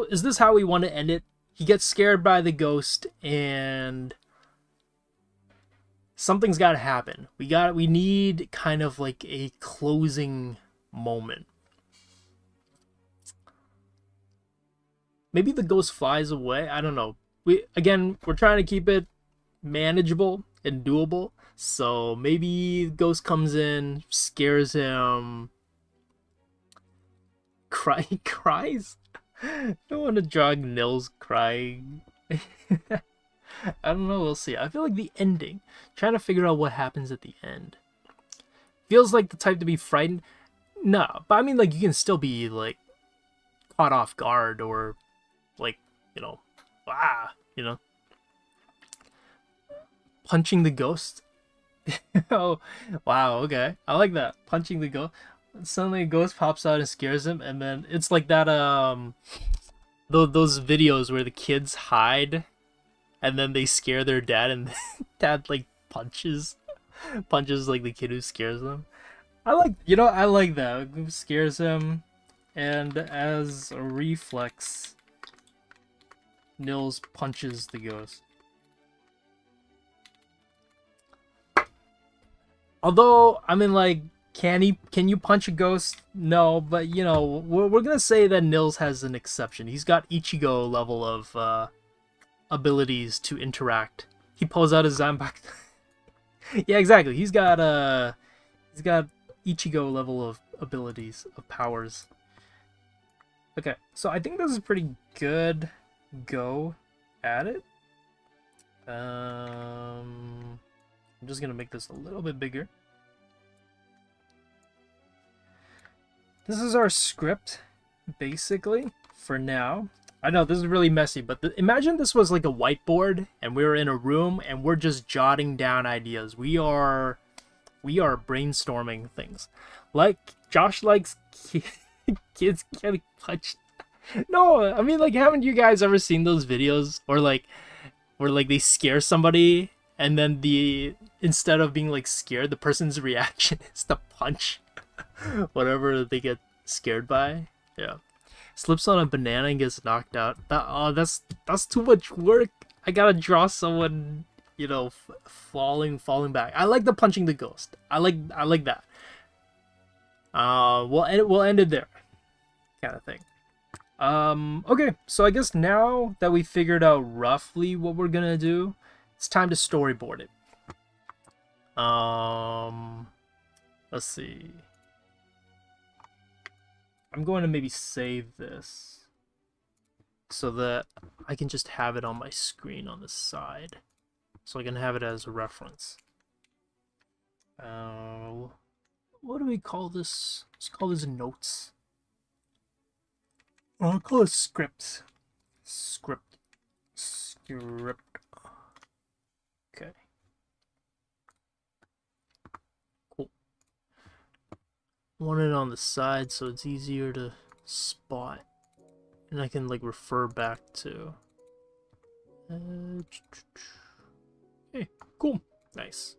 is this how we want to end it? He gets scared by the ghost and something's got to happen. We need kind of like a closing moment. Maybe the ghost flies away. I don't know. We're trying to keep it manageable and doable. So maybe the ghost comes in, scares him, cries. I don't want to draw Nils crying. I don't know. We'll see. I feel like the ending. Trying to figure out what happens at the end. Feels like the type to be frightened. No, but I mean, like, you can still be like caught off guard or like, you know, punching the ghost. Oh, wow, okay, I like that. Punching the ghost. Suddenly a ghost pops out and scares him, and then it's like that those videos where the kids hide and then they scare their dad, and dad like punches like the kid who scares them. I like that. It scares him, and as a reflex, Nils punches the ghost. Although, I mean, like, can you punch a ghost? No, but, you know, we're gonna say that Nils has an exception. He's got Ichigo level of abilities to interact. He pulls out his Zanbaku. Yeah, exactly. He's got Ichigo level of abilities, of powers. Okay, so I think this is a pretty good go at it. I'm just gonna make this a little bit bigger. This is our script, basically, for now. I know this is really messy, but imagine this was like a whiteboard and we were in a room and we're just jotting down ideas. We are brainstorming things. Like Josh likes kids getting punched. No, I mean, like, haven't you guys ever seen those videos or like where like they scare somebody and then instead of being like scared, the person's reaction is to punch whatever they get scared by? Yeah. Slips on a banana and gets knocked out. That's too much work. I gotta draw someone, you know, falling back. I like the punching the ghost. I like that. We'll end it there, kind of thing. Okay, so I guess now that we figured out roughly what we're gonna do, it's time to storyboard it. Let's see. I'm going to maybe save this so that I can just have it on my screen on the side, so I can have it as a reference. What do we call this? Let's call this notes. I'll call it scripts. Script. Okay. Cool. Want it on the side so it's easier to spot, and I can like refer back to. Hey, cool, nice.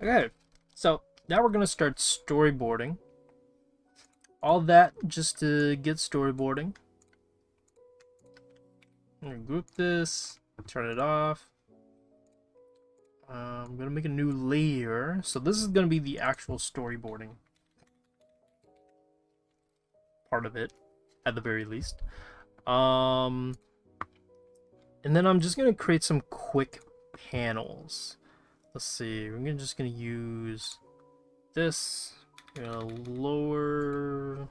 Okay, so now we're gonna start storyboarding. All that just to get storyboarding. I'm gonna group this, turn it off. I'm gonna make a new layer. So this is gonna be the actual storyboarding part of it, at the very least. And then I'm just gonna create some quick panels. Let's see, we're just gonna use this. Gonna lower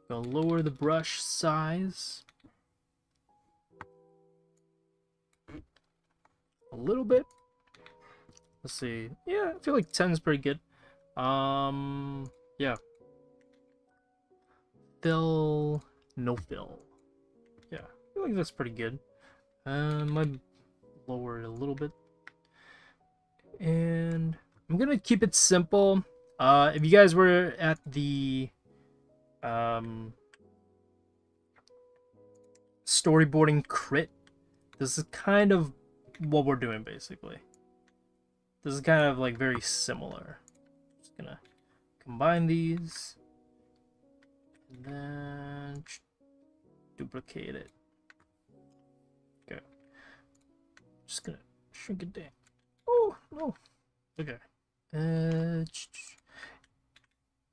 the brush size a little bit. Let's see. Yeah, I feel like 10 is pretty good. Yeah. Fill, no fill. Yeah, I feel like that's pretty good. Might lower it a little bit. And I'm gonna keep it simple. If you guys were at the storyboarding crit, this is kind of what we're doing basically. This is kind of like very similar. Just gonna combine these and then duplicate it. Okay. Just gonna shrink it down. Oh no. Okay.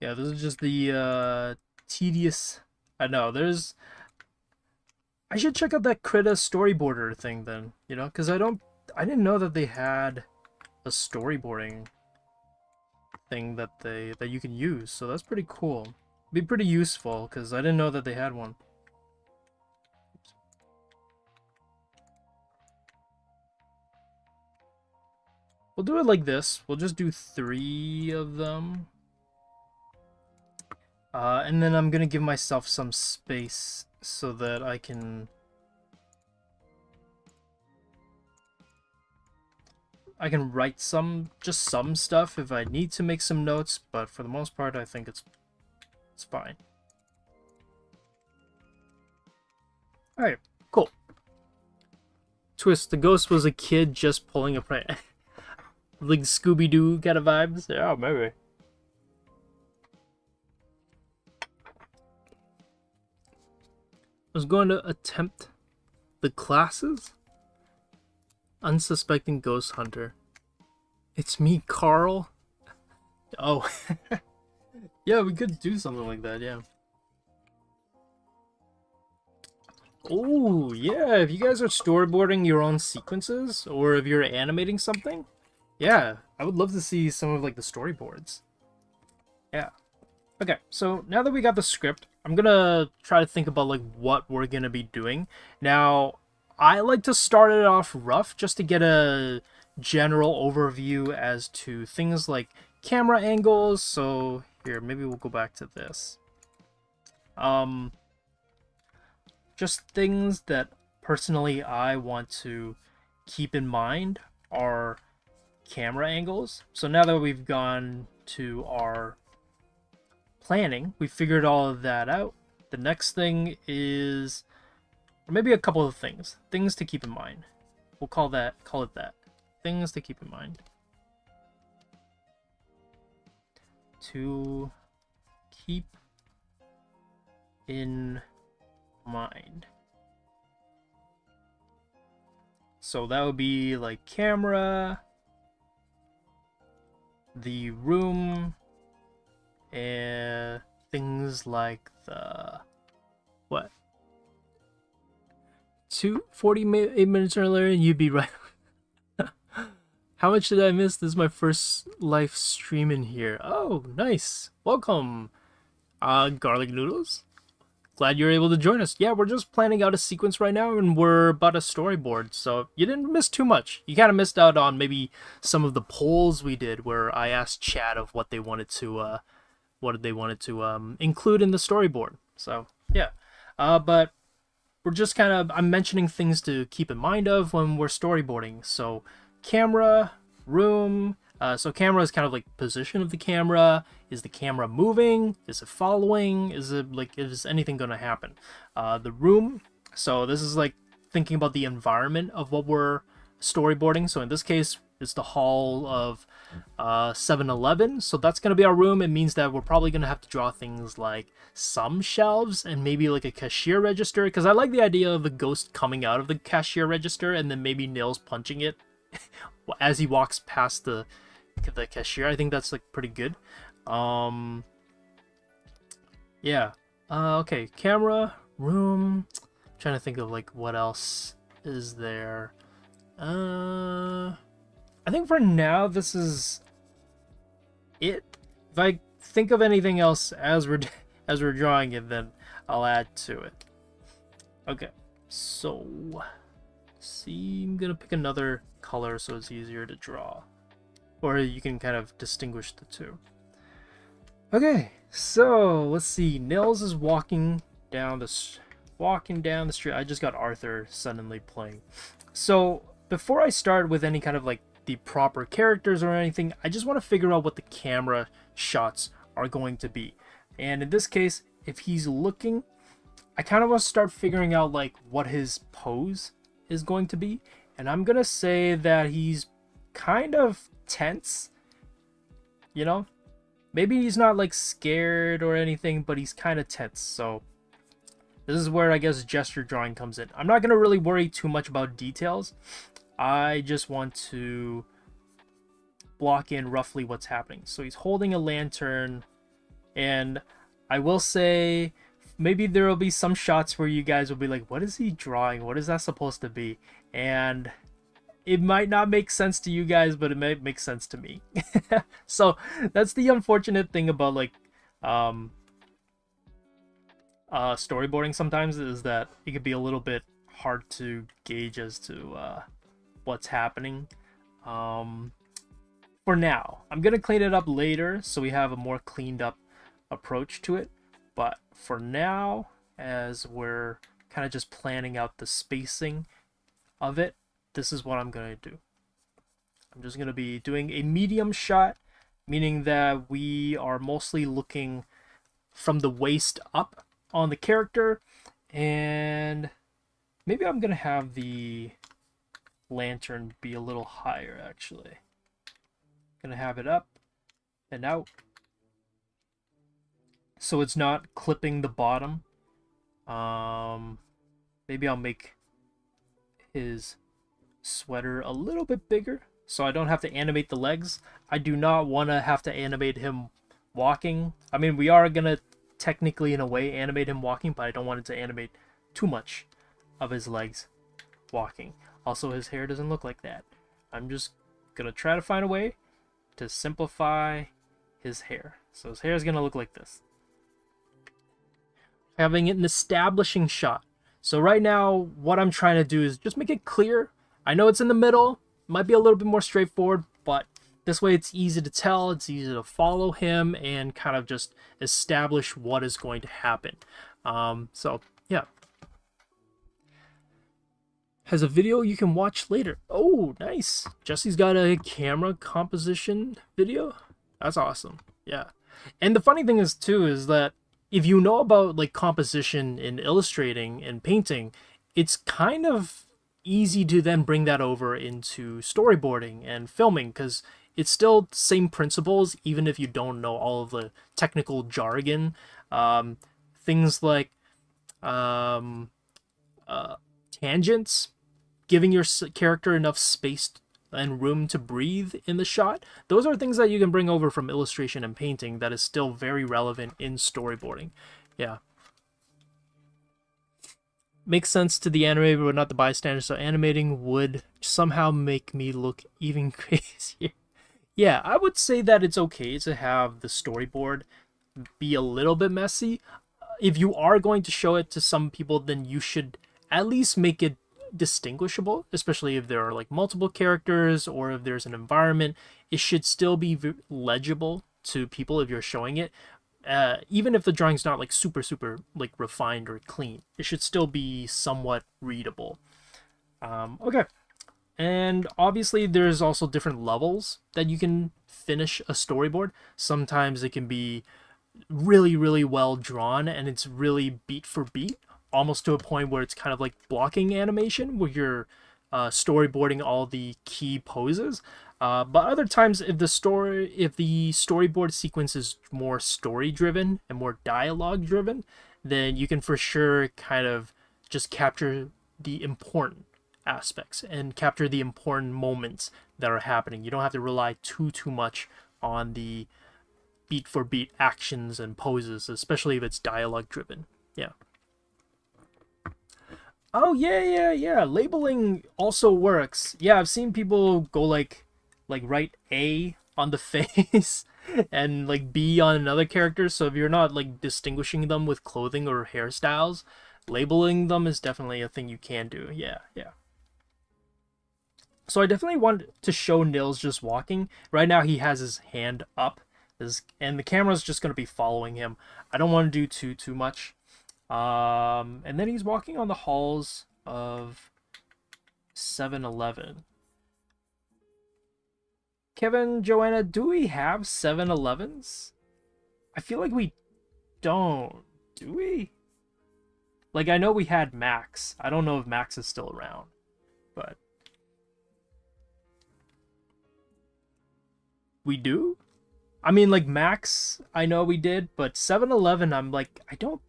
Yeah, this is just the tedious. I know I should check out that Krita storyboarder thing then, you know, because I didn't know that they had a storyboarding thing that you can use, so that's pretty cool. It'd be pretty useful because I didn't know that they had one. Oops. We'll do it like this. We'll just do 3 of them. And then I'm gonna give myself some space so that I can write just some stuff if I need to make some notes, but for the most part I think it's fine. Alright, cool. Twist, the ghost was a kid just pulling a prank. Like Scooby-Doo kind of vibes? Yeah, maybe. was going to attempt the classes. Unsuspecting ghost hunter. It's me, Carl. Oh. Yeah, we could do something like that, yeah. Oh, yeah, if you guys are storyboarding your own sequences, or if you're animating something, yeah, I would love to see some of, like, the storyboards. Yeah. Okay, so now that we got the script, I'm gonna try to think about, like, what we're gonna be doing. Now, I like to start it off rough, just to get a general overview as to things like camera angles. So, here, maybe we'll go back to this. Just things that personally I want to keep in mind are camera angles. So now that we've gone to our planning, we figured all of that out. The next thing is, or maybe a couple of things to keep in mind. We'll call it that. Things to keep in mind. To keep in mind. So that would be like camera, the room, and things like the what? 48 minutes earlier, and you'd be right. How much did I miss? This is my first live stream in here. Oh, nice. Welcome, Garlic Noodles. Glad you're able to join us. Yeah, we're just planning out a sequence right now, and we're about a storyboard, so you didn't miss too much. You kind of missed out on maybe some of the polls we did, where I asked chat of what they wanted to, include in the storyboard. So yeah, but we're just kind of, I'm mentioning things to keep in mind of when we're storyboarding. So camera, room. So camera is kind of like position of the camera. Is the camera moving? Is it following? Is anything going to happen? The room. So this is like thinking about the environment of what we're storyboarding. So in this case, it's the hall of 7-Eleven. So that's going to be our room. It means that we're probably going to have to draw things like some shelves and maybe like a cashier register. Because I like the idea of the ghost coming out of the cashier register and then maybe nails punching it as he walks past the cashier. I think that's like pretty good. Yeah. Okay, camera, room. I'm trying to think of like what else is there. I think for now this is it. If I think of anything else as we're drawing it, then I'll add to it. Okay. So, see, I'm gonna pick another color so it's easier to draw, or you can kind of distinguish the two. Okay, so let's see. Nils is walking down the street. I just got Arthur suddenly playing. So before I start with any kind of like the proper characters or anything, I just want to figure out what the camera shots are going to be. And in this case, if he's looking, I kind of want to start figuring out like what his pose is going to be. And I'm gonna say that he's kind of tense, you know? Maybe he's not like scared or anything, but he's kind of tense. So this is where I guess gesture drawing comes in. I'm not gonna really worry too much about details. I just want to block in roughly what's happening. So he's holding a lantern, and I will say maybe there will be some shots where you guys will be like, what is he drawing? What is that supposed to be? And it might not make sense to you guys, but it might make sense to me. So that's the unfortunate thing about like storyboarding sometimes, is that it could be a little bit hard to gauge as to what's happening. For now, I'm gonna clean it up later so we have a more cleaned up approach to it. But for now, as we're kind of just planning out the spacing of it, this is what I'm gonna do. I'm just gonna be doing a medium shot, meaning that we are mostly looking from the waist up on the character, and maybe I'm gonna have the lantern be a little higher actually. Gonna have it up and out so it's not clipping the bottom Maybe I'll make his sweater a little bit bigger so I don't have to animate the legs. I do not want to have to animate him walking. I mean, we are gonna technically, in a way, animate him walking, but I don't want it to animate too much of his legs walking. Also, his hair doesn't look like that. I'm just gonna try to find a way to simplify his hair. So his hair is gonna look like this. Having an establishing shot. So right now, what I'm trying to do is just make it clear. I know it's in the middle, might be a little bit more straightforward, but this way it's easy to tell, it's easy to follow him, and kind of just establish what is going to happen. So, yeah. Has a video you can watch later. Oh, nice. Jesse's got a camera composition video. That's awesome. Yeah. And the funny thing is, too, is that if you know about like composition in illustrating and painting, it's kind of easy to then bring that over into storyboarding and filming because it's still the same principles, even if you don't know all of the technical jargon. Things like um, tangents, giving your character enough space and room to breathe in the shot. Those are things that you can bring over from illustration and painting that is still very relevant in storyboarding. Yeah. Makes sense to the animator, but not the bystander, so animating would somehow make me look even crazier. Yeah, I would say that it's okay to have the storyboard be a little bit messy. If you are going to show it to some people, then you should at least make it distinguishable, especially if there are like multiple characters or if there's an environment. It should still be legible to people if you're showing it. Even if the drawing's not like super like refined or clean, it should still be somewhat readable. Okay. And obviously there's also different levels that you can finish a storyboard. Sometimes it can be really well drawn and it's really beat for beat, almost to a point where it's kind of like blocking animation where you're storyboarding all the key poses. But other times, if the storyboard sequence is more story driven and more dialogue driven, then you can for sure kind of just capture the important aspects and capture the important moments that are happening. You don't have to rely too much on the beat for beat actions and poses, especially if it's dialogue driven. Yeah. Oh yeah. Labeling also works. Yeah, I've seen people go like write A on the face and like B on another character. So if you're not like distinguishing them with clothing or hairstyles, labeling them is definitely a thing you can do. Yeah. So I definitely want to show Nils just walking. Right now he has his hand up, and the camera's just gonna be following him. I don't want to do too much. And then he's walking on the halls of 7-Eleven. Kevin, Joanna, do we have 7-Elevens? I feel like we don't. Do we? Like, I know we had Max. I don't know if Max is still around. But we do? I mean, like, Max, I know we did. But 7-Eleven, I'm like, I don't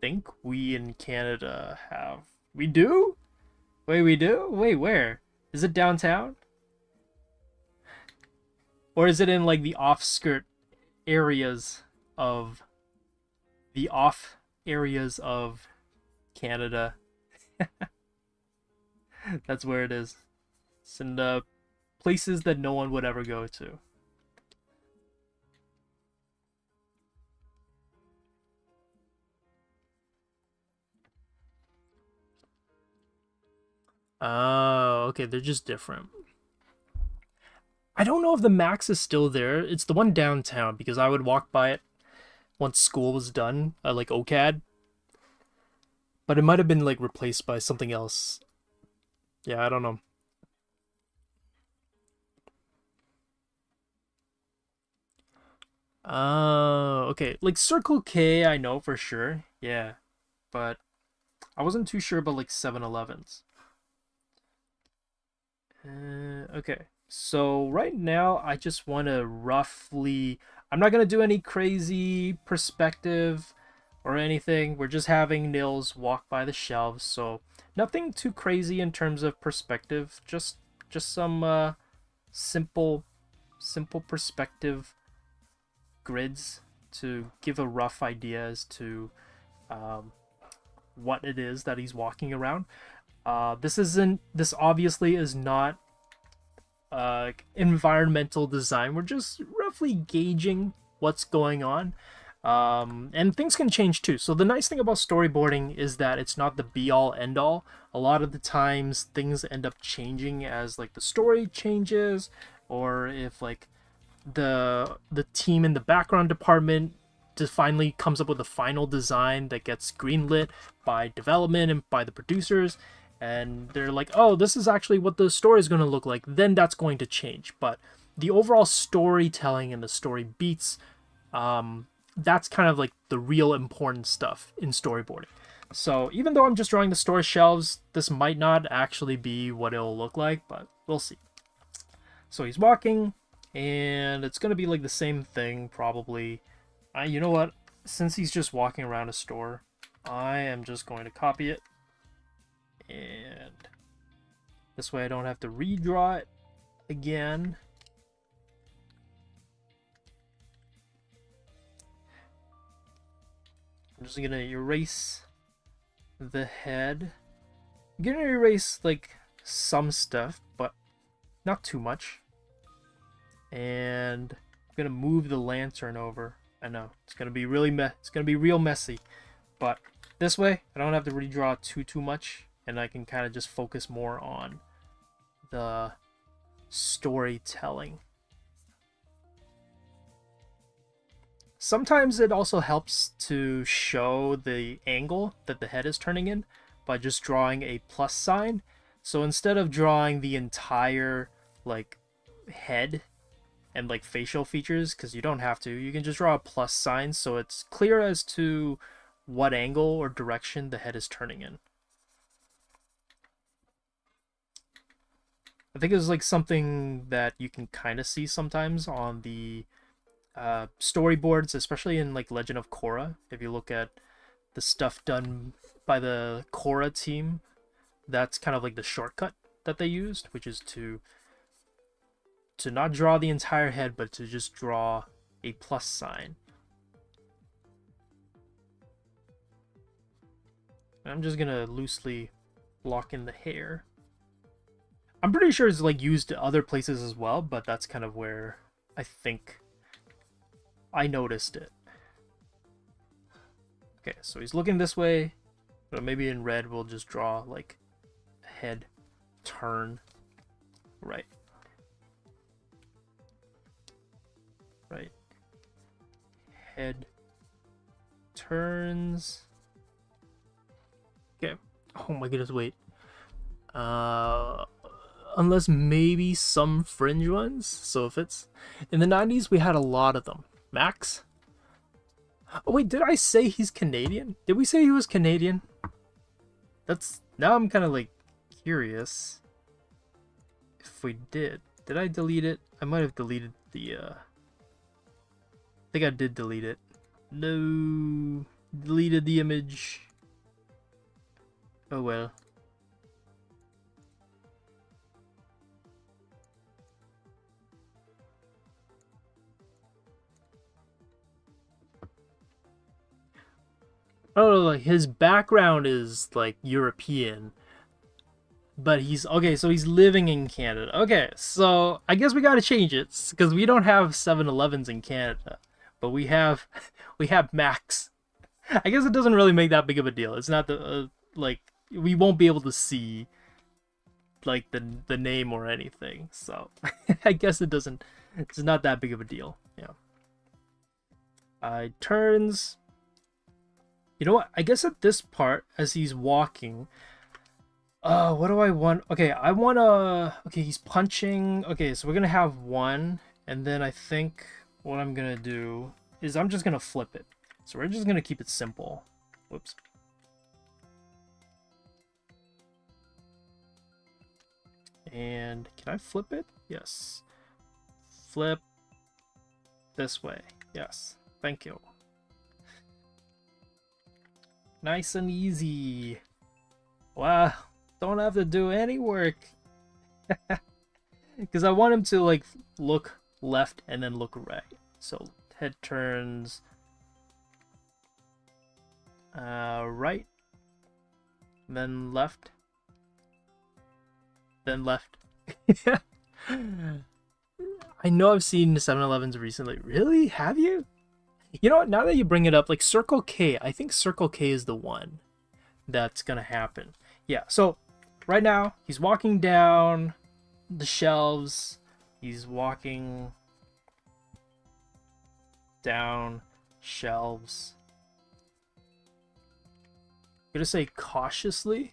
think we in Canada have. We do? Wait, we do? Wait, where? Is it downtown? Or is it in like the off-skirt areas of the off areas of Canada? That's where it is. It's in the places that no one would ever go to. Oh, okay, they're just different. I don't know if the Max is still there. It's the one downtown because I would walk by it once school was done, like OCAD. But it might have been like replaced by something else. Yeah, I don't know. Okay. Like Circle K, I know for sure. Yeah. But I wasn't too sure about like 7-Elevens. Okay. So right now, I just want to roughly. I'm not gonna do any crazy perspective. or anything. We're just having Nils walk by the shelves, so nothing too crazy in terms of perspective. Just some simple perspective grids to give a rough idea as to um, what it is that he's walking around. This obviously is not environmental design. We're just roughly gauging what's going on. And things can change too. So the nice thing about storyboarding is that it's not the be all end all. A lot of the times things end up changing as like the story changes, or if like the team in the background department just finally comes up with a final design that gets greenlit by development and by the producers, and they're like, oh, this is actually what the story is going to look like, then that's going to change. But the overall storytelling and the story beats, that's kind of like the real important stuff in storyboarding. So even though I'm just drawing the store shelves, this might not actually be what it'll look like, but we'll see. So he's walking, and it's going to be like the same thing probably. You know what? Since he's just walking around a store, I am just going to copy it. And this way I don't have to redraw it again. I'm just going to erase the head. I'm going to erase like some stuff, but not too much. And I'm going to move the lantern over. I know it's gonna be real messy, but this way I don't have to redraw too much, and I can kind of just focus more on the storytelling. Sometimes it also helps to show the angle that the head is turning in by just drawing a plus sign. So instead of drawing the entire like head and like facial features, because you don't have to, you can just draw a plus sign so it's clear as to what angle or direction the head is turning in. I think it's like something that you can kind of see sometimes on the storyboards, especially in like Legend of Korra. If you look at the stuff done by the Korra team, that's kind of like the shortcut that they used, which is to not draw the entire head, but to just draw a plus sign. I'm just gonna loosely lock in the hair. I'm pretty sure it's like used other places as well, but that's kind of where I think I noticed it. Okay, so he's looking this way, but maybe in red we'll just draw like a head turn. Right. Head turns. Okay. Oh my goodness, wait. Unless maybe some fringe ones. So if it's in the 90s, we had a lot of them. Max? Oh wait, did I say he's Canadian? Did we say he was Canadian? That's now I'm kind of like curious if we did. Did I delete it? I might have deleted the I think I did delete it. No, deleted the image. Oh well. Oh, like his background is like European, but he's okay. So he's living in Canada. Okay, so I guess we gotta change it because we don't have 7-Elevens in Canada, but we have we have Max. I guess it doesn't really make that big of a deal. It's not the like we won't be able to see like the name or anything. So I guess it doesn't. It's not that big of a deal. Yeah. Turns. You know what? I guess at this part, as he's walking, what do I want? Okay, I want to. Okay, he's punching. Okay, so we're gonna have one, and then I think what I'm gonna do is I'm just gonna flip it. So we're just gonna keep it simple. Whoops. And can I flip it? Yes. Flip this way. Yes. Thank you. Nice and easy. Wow, don't have to do any work. Because I want him to like look left and then look right. So head turns right, then left, then left. I know I've seen 7-Elevens recently. Really? Have you? You know what? Now that you bring it up, like Circle K, I think Circle K is the one that's gonna happen. Yeah, so right now he's walking down the shelves. He's walking down shelves. I'm gonna say cautiously.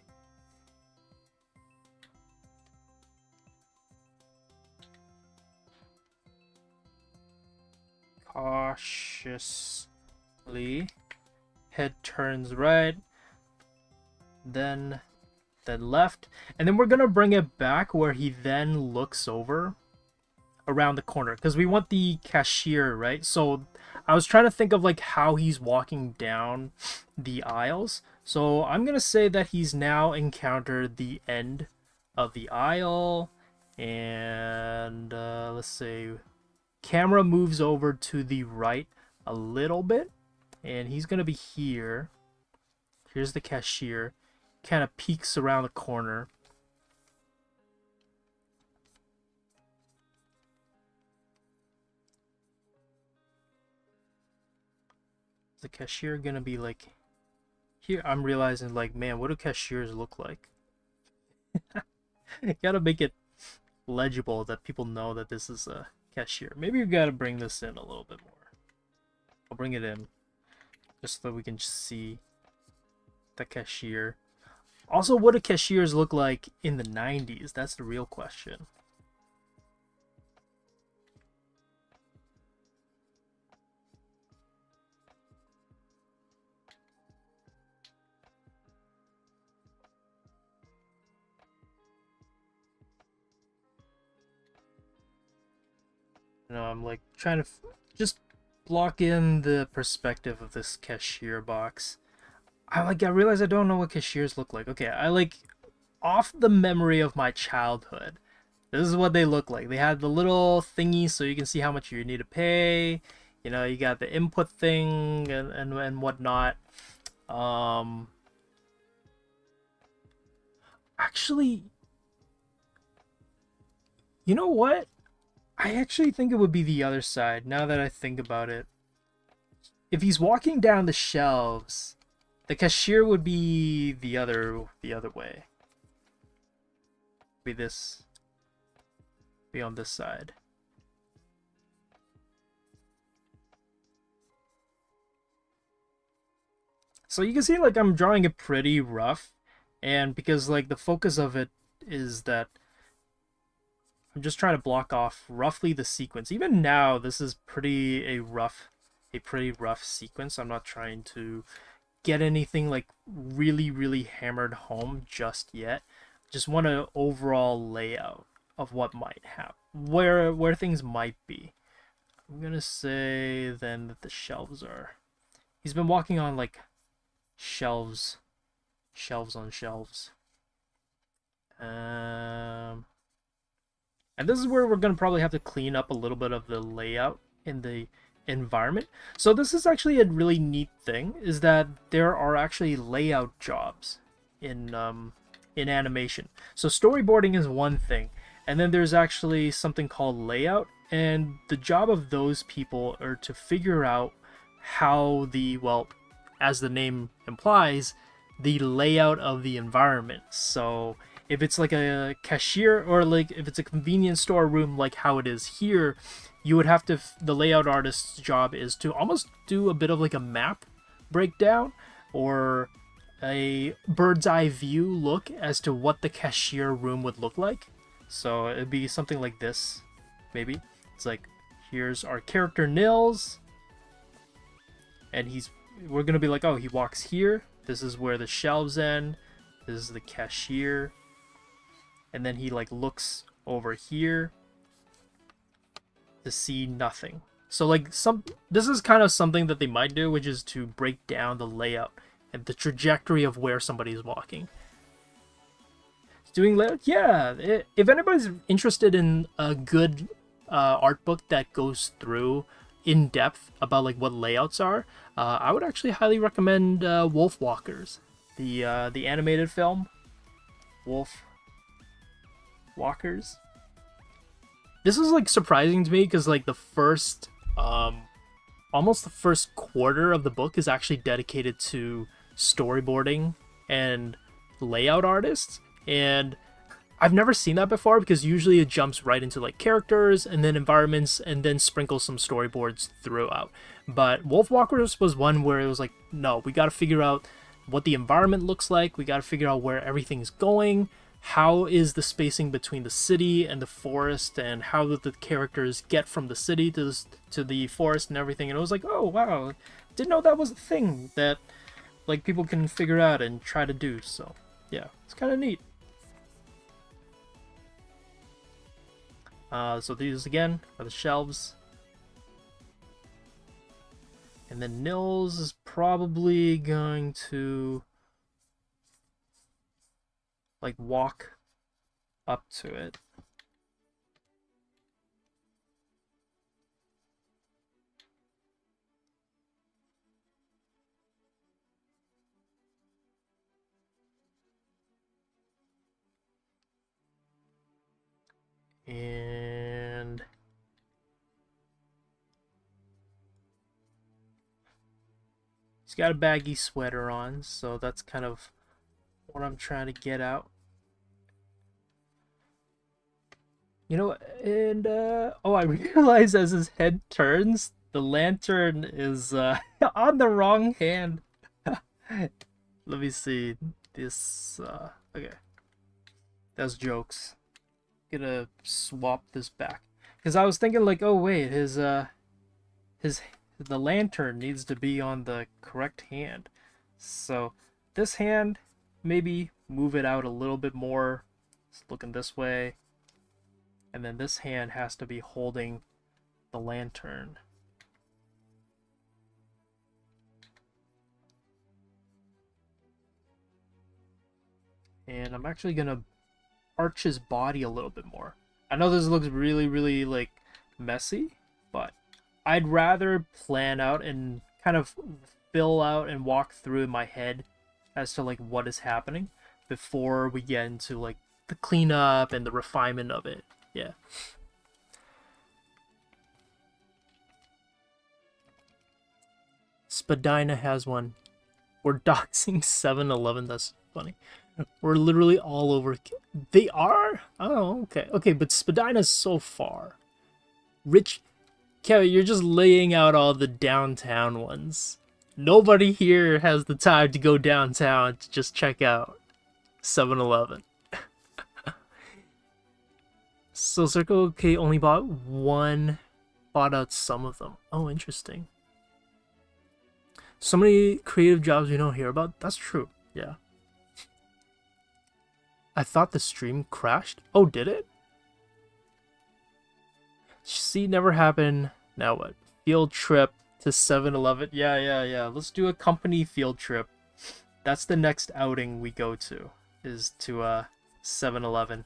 Cautiously. Head turns right, then left, and then we're gonna bring it back where he then looks over around the corner because we want the cashier, right? So I was trying to think of like how he's walking down the aisles. So I'm gonna say that he's now encountered the end of the aisle, and let's say camera moves over to the right a little bit, and he's gonna be here. Here's the cashier, kind of peeks around the corner. Is the cashier gonna be like here? I'm realizing like, man, what do cashiers look like? Gotta make it legible that people know that this is a cashier. Maybe we gotta bring this in a little bit more. I'll bring it in just so we can see the cashier. Also, what do cashiers look like in the 90s? That's the real question. You know, I'm like trying to just block in the perspective of this cashier box. I realize I don't know what cashiers look like. Okay, I like off the memory of my childhood. This is what they look like. They had the little thingy so you can see how much you need to pay. You know, you got the input thing and whatnot. Actually, you know what? I actually think it would be the other side now that I think about it. If he's walking down the shelves, the cashier would be the other way. Be this. Be on this side. So you can see like I'm drawing it pretty rough, and because like the focus of it is that I'm just trying to block off roughly the sequence. Even now, this is pretty rough sequence. I'm not trying to get anything like really hammered home just yet. Just want an overall layout of what might happen, where things might be. I'm gonna say then that the shelves are. He's been walking on like shelves on shelves. And this is where we're going to probably have to clean up a little bit of the layout in the environment. So this is actually a really neat thing, is that there are actually layout jobs in animation. So storyboarding is one thing, and then there's actually something called layout, and the job of those people are to figure out how well, as the name implies, the layout of the environment. So if it's like a cashier or like if it's a convenience store room like how it is here, you would have to, the layout artist's job is to almost do a bit of like a map breakdown or a bird's eye view look as to what the cashier room would look like. So it'd be something like this, maybe. It's like, here's our character Nils, and we're gonna be like, oh, he walks here. This is where the shelves end. This is the cashier. And then he like looks over here to see nothing. So like this is kind of something that they might do, which is to break down the layout and the trajectory of where somebody's walking. Doing layout, yeah. If anybody's interested in a good art book that goes through in depth about like what layouts are, I would actually highly recommend Wolf Walkers, the animated film, Wolf Walkers. This was like surprising to me because like the first, almost the first quarter of the book is actually dedicated to storyboarding and layout artists. And I've never seen that before because usually it jumps right into like characters and then environments and then sprinkles some storyboards throughout. But Wolf Walkers was one where it was like, no, we got to figure out what the environment looks like. We got to figure out where everything's going. How is the spacing between the city and the forest, and how did the characters get from the city to the forest and everything. And it was like, oh wow, didn't know that was a thing that like people can figure out and try to do. So yeah, it's kind of neat. So these again are the shelves. And then Nils is probably going to like walk up to it. And he's got a baggy sweater on, so that's kind of what I'm trying to get out. You know, and oh, I realize as his head turns, the lantern is on the wrong hand. Let me see this. Okay, that's jokes. Gonna swap this back because I was thinking like, oh wait, the lantern needs to be on the correct hand. So this hand, maybe move it out a little bit more. It's looking this way. And then this hand has to be holding the lantern. And I'm actually gonna arch his body a little bit more. I know this looks really, really like messy, but I'd rather plan out and kind of fill out and walk through in my head as to like what is happening before we get into like the cleanup and the refinement of it. Yeah. Spadina has one. We're doxing 7-Eleven. That's funny. We're literally all over. They are? Oh, okay. Okay, but Spadina's so far. Rich. Kevin, you're just laying out all the downtown ones. Nobody here has the time to go downtown to just check out 7-Eleven. So Circle K only bought out some of them. Oh, interesting. So many creative jobs we don't hear about. That's true. Yeah. I thought the stream crashed. Oh, did it? See, never happened. Now what? Field trip to 7-Eleven. Yeah. Let's do a company field trip. That's the next outing we go to. Is to 7-Eleven.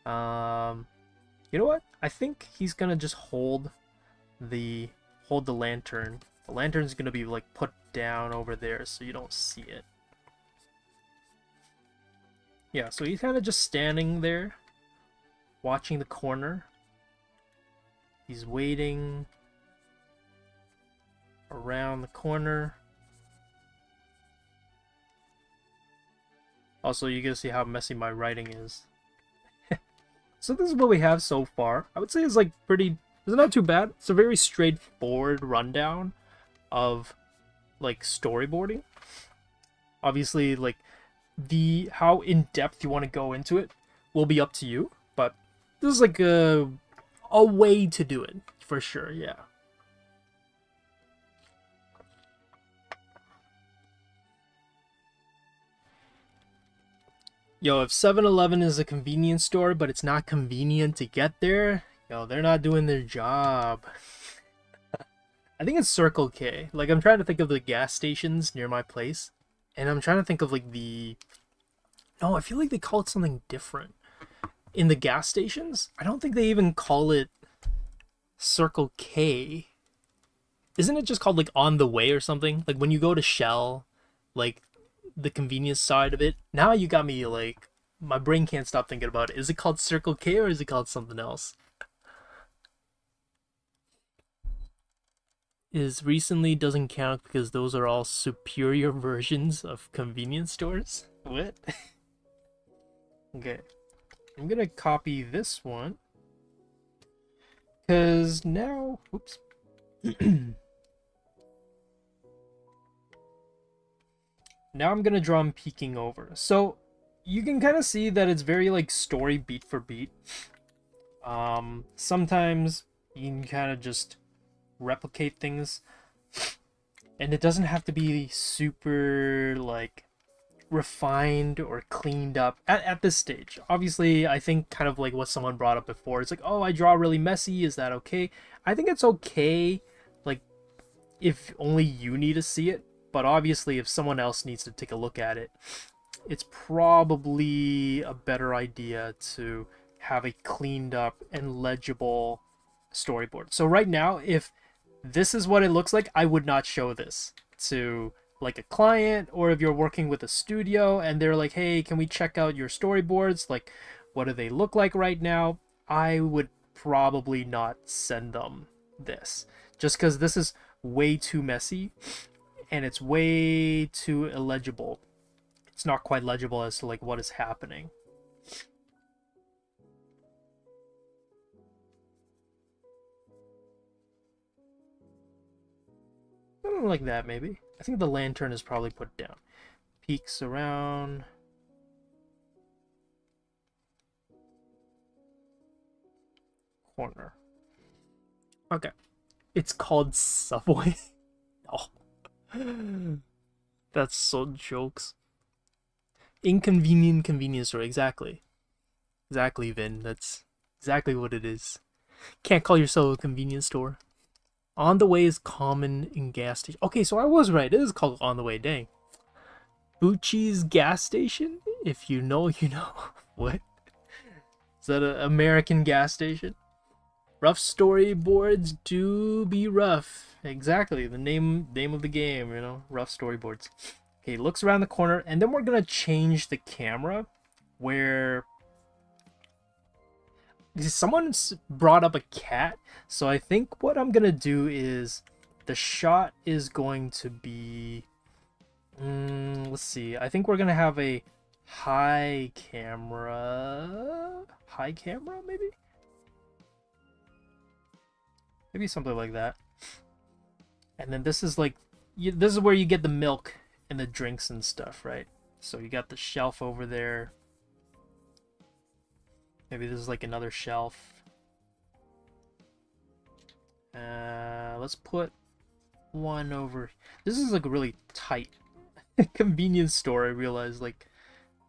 You know what? I think he's gonna just hold the lantern. The lantern's gonna be like put down over there so you don't see it. Yeah, so he's kind of just standing there, watching the corner. He's waiting around the corner. Also, you can see how messy my writing is. So this is what we have so far. I would say it's like it's not too bad. It's a very straightforward rundown of like storyboarding. Obviously, like how in depth you want to go into it will be up to you, but this is like a way to do it for sure. Yeah. Yo, if 7-Eleven is a convenience store, but it's not convenient to get there, yo, they're not doing their job. I think it's Circle K. Like, I'm trying to think of the gas stations near my place, and I'm trying to think of like the. No, I feel like they call it something different in the gas stations. I don't think they even call it Circle K. Isn't it just called like On the Way or something? Like when you go to Shell, like the convenience side of it. Now you got me like my brain can't stop thinking about it. Is it called Circle K or is it called something else? Is recently doesn't count because those are all superior versions of convenience stores. What? Okay. I'm gonna copy this one. Cause now oops. Now I'm gonna draw him peeking over. So you can kind of see that it's very like story beat for beat. Sometimes you can kind of just replicate things, and it doesn't have to be super like refined or cleaned up at this stage. Obviously, I think kind of like what someone brought up before. It's like, oh, I draw really messy. Is that okay? I think it's okay, like if only you need to see it. But obviously, if someone else needs to take a look at it, it's probably a better idea to have a cleaned up and legible storyboard. So right now, if this is what it looks like, I would not show this to like a client, or if you're working with a studio and they're like, hey, can we check out your storyboards? Like, what do they look like right now? I would probably not send them this, just because this is way too messy and it's way too illegible. It's not quite legible as to like what is happening. Like that, maybe. I think the lantern is probably put down. Peeks around. Corner. Okay. It's called Subway. Oh. That's so jokes. Inconvenient convenience store, exactly. Exactly, Vin. That's exactly what it is. Can't call yourself a convenience store. On the Way is common in gas station. Okay, so I was right. It is called On the Way. Dang. Bucci's gas station? If you know, you know. What? Is that an American gas station? Rough storyboards do be rough. Exactly. The name of the game, you know. Rough storyboards. Okay, looks around the corner, and then we're gonna change the camera where someone's brought up a cat, so I think what I'm gonna do is the shot is going to be let's see, I think we're gonna have a high camera maybe something like that, and then this is like this is where you get the milk and the drinks and stuff, right? So you got the shelf over there. Maybe this is like another shelf. Let's put one over. This is like a really tight convenience store. I realize, like,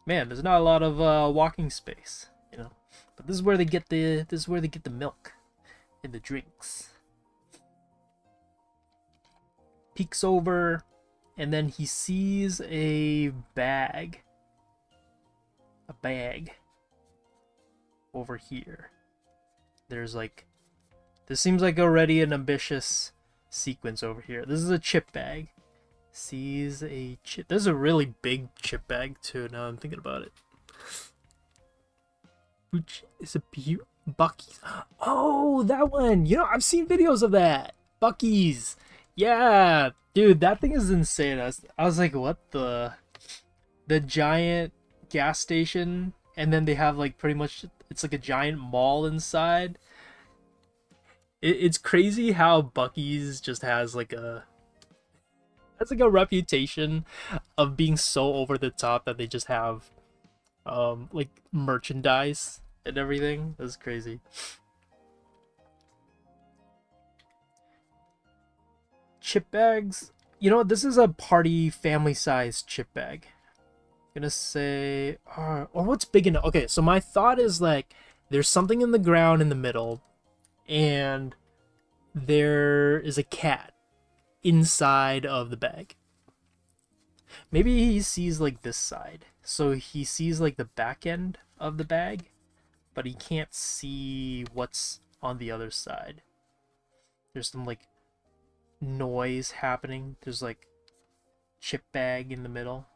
man, there's not a lot of walking space, you know. But this is where they get the milk and the drinks. Peeks over, and then he sees a bag. Over here. There's like, this seems like already an ambitious sequence over here. This is a chip bag. Sees a chip. This is a really big chip bag too, now I'm thinking about it. Which is a Bucky's. Oh, that one. You know, I've seen videos of that. Bucky's. Yeah, dude, that thing is insane. I was like, what the giant gas station, and then they have like pretty much, it's like a giant mall inside. It's crazy how Bucky's just has like a reputation of being so over the top that they just have like merchandise and everything. That's crazy. Chip bags. You know, this is a party family size chip bag. Gonna say, or what's big enough? Okay, so my thought is like there's something in the ground in the middle, and there is a cat, inside of the bag. Maybe he sees like this side. So he sees like the back end of the bag, but he can't see what's on the other side. There's some like noise happening. There's like chip bag in the middle.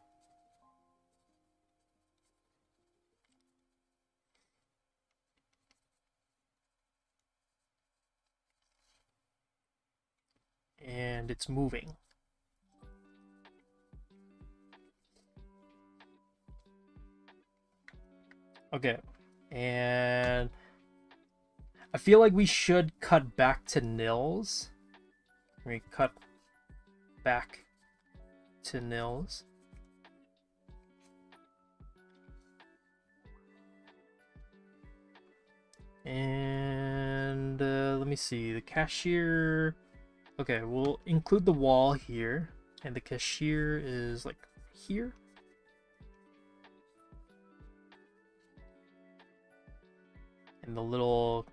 And it's moving. Okay. And I feel like we should cut back to nils. We cut back to nils. And let me see. The cashier. Okay, we'll include the wall here. And the cashier is like here. And the little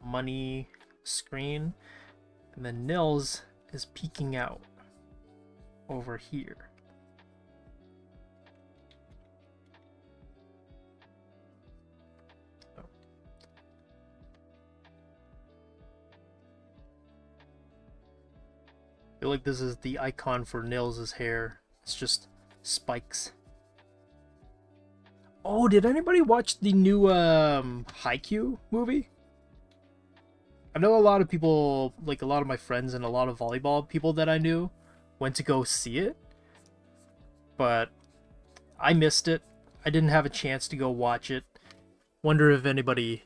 money screen. And then nils is peeking out over here. Oh. I feel like this is the icon for nils' hair. It's just spikes. Oh, did anybody watch the new Haikyuu movie? I know a lot of people, like a lot of my friends and a lot of volleyball people that I knew, went to go see it. But I missed it. I didn't have a chance to go watch it. Wonder if anybody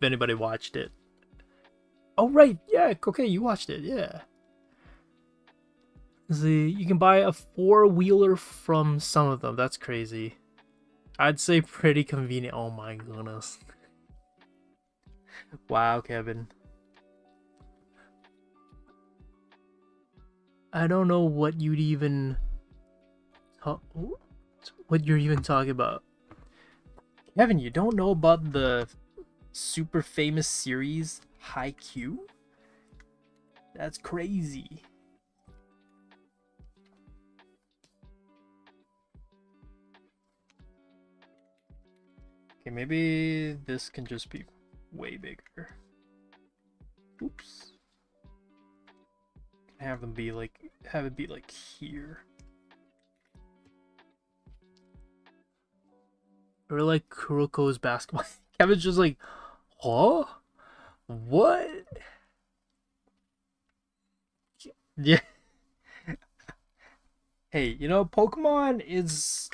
watched it. Oh right, yeah, okay, you watched it, yeah. See, you can buy a 4-wheeler from some of them. That's crazy. I'd say pretty convenient. Oh my goodness. Wow, Kevin. I don't know what you'd even what you're even talking about. Kevin, you don't know about the super famous series Haikyuu? That's crazy. Okay, maybe this can just be way bigger. Oops. Have it be like here. Or like Kuroko's basketball. Kevin's just like, huh? What? Yeah. Hey, you know, Pokemon is,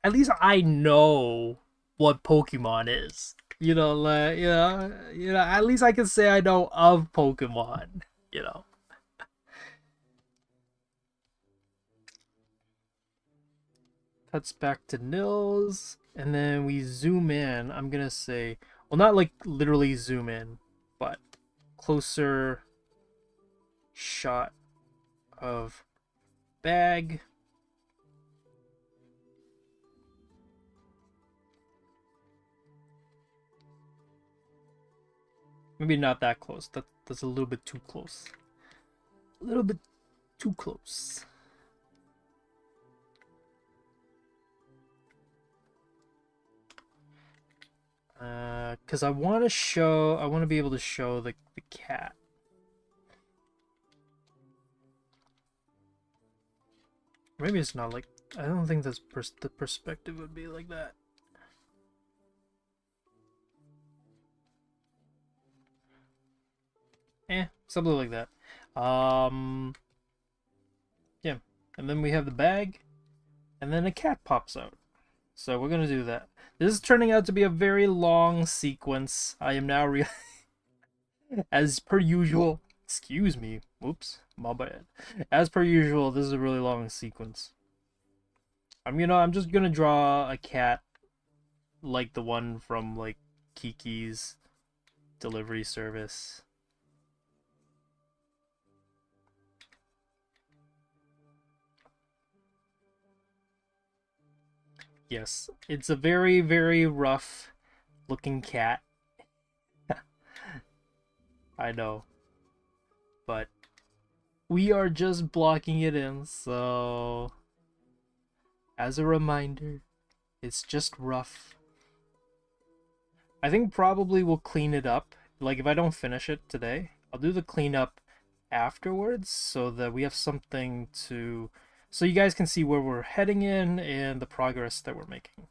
at least I know what Pokemon is. You know, like, at least I can say I know of Pokemon, you know. Cuts back to nils, and then we zoom in. I'm gonna say, well, not like literally zoom in, but closer shot of bag. Maybe not that close. That's a little bit too close. A little bit too close. Because I want to be able to show the cat. Maybe it's not like, I don't think that's the perspective would be like that. Something like that. Yeah, and then we have the bag, and then a cat pops out. So we're gonna do that. This is turning out to be a very long sequence. I am now as per usual. Excuse me. Whoops, my bad. As per usual, this is a really long sequence. I'm just gonna draw a cat like the one from like Kiki's delivery service. Yes, it's a very, very rough looking cat. I know. But we are just blocking it in, so as a reminder, it's just rough. I think probably we'll clean it up. Like, if I don't finish it today, I'll do the cleanup afterwards so that we have something to... so you guys can see where we're heading in and the progress that we're making.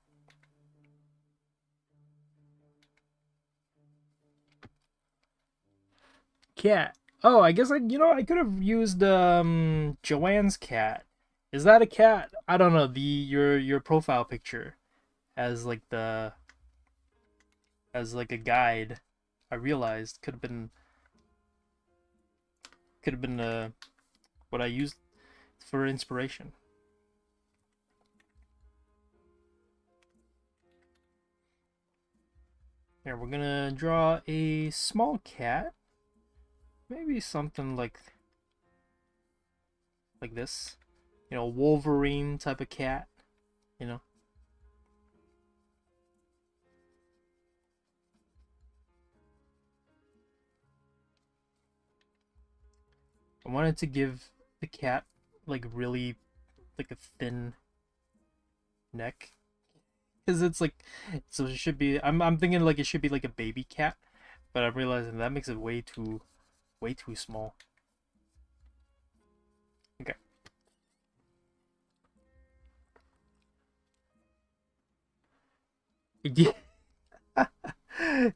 Cat. Oh, I guess I could have used Joanne's cat. Is that a cat? I don't know. Your profile picture as like a guide. I realized could have been what I used for inspiration. Here, we're gonna draw a small cat. Maybe something like this. You know, Wolverine type of cat, you know. I wanted to give the cat like really like a thin neck, because it's like, so it should be, I'm thinking like it should be like a baby cat, but I'm realizing that makes it way too small. Okay.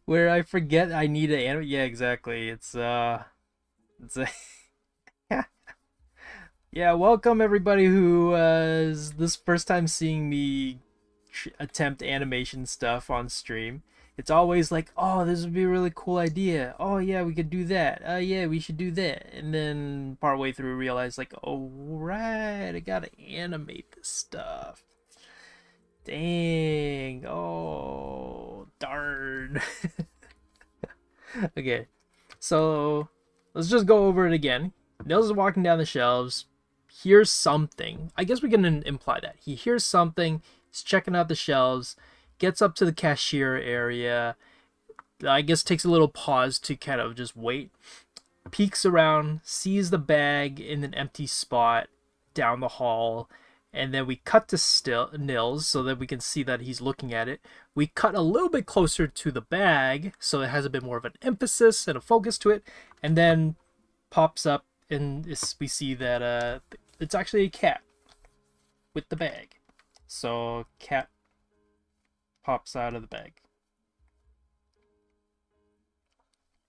Where I forget I need to animate. Yeah, exactly. It's a yeah, welcome everybody who is this first time seeing me attempt animation stuff on stream. It's always like, oh, this would be a really cool idea. Oh yeah, we could do that. Yeah, we should do that. And then partway through realize like, oh right, I gotta animate this stuff. Dang. Oh, darn. Okay, so let's just go over it again. Nils is walking down the shelves, hears something. I guess we can imply that. He hears something, he's checking out the shelves, gets up to the cashier area, I guess takes a little pause to kind of just wait, peeks around, sees the bag in an empty spot down the hall, and then we cut to Nils so that we can see that he's looking at it. We cut a little bit closer to the bag so it has a bit more of an emphasis and a focus to it, and then pops up and we see that it's actually a cat with the bag. So cat pops out of the bag.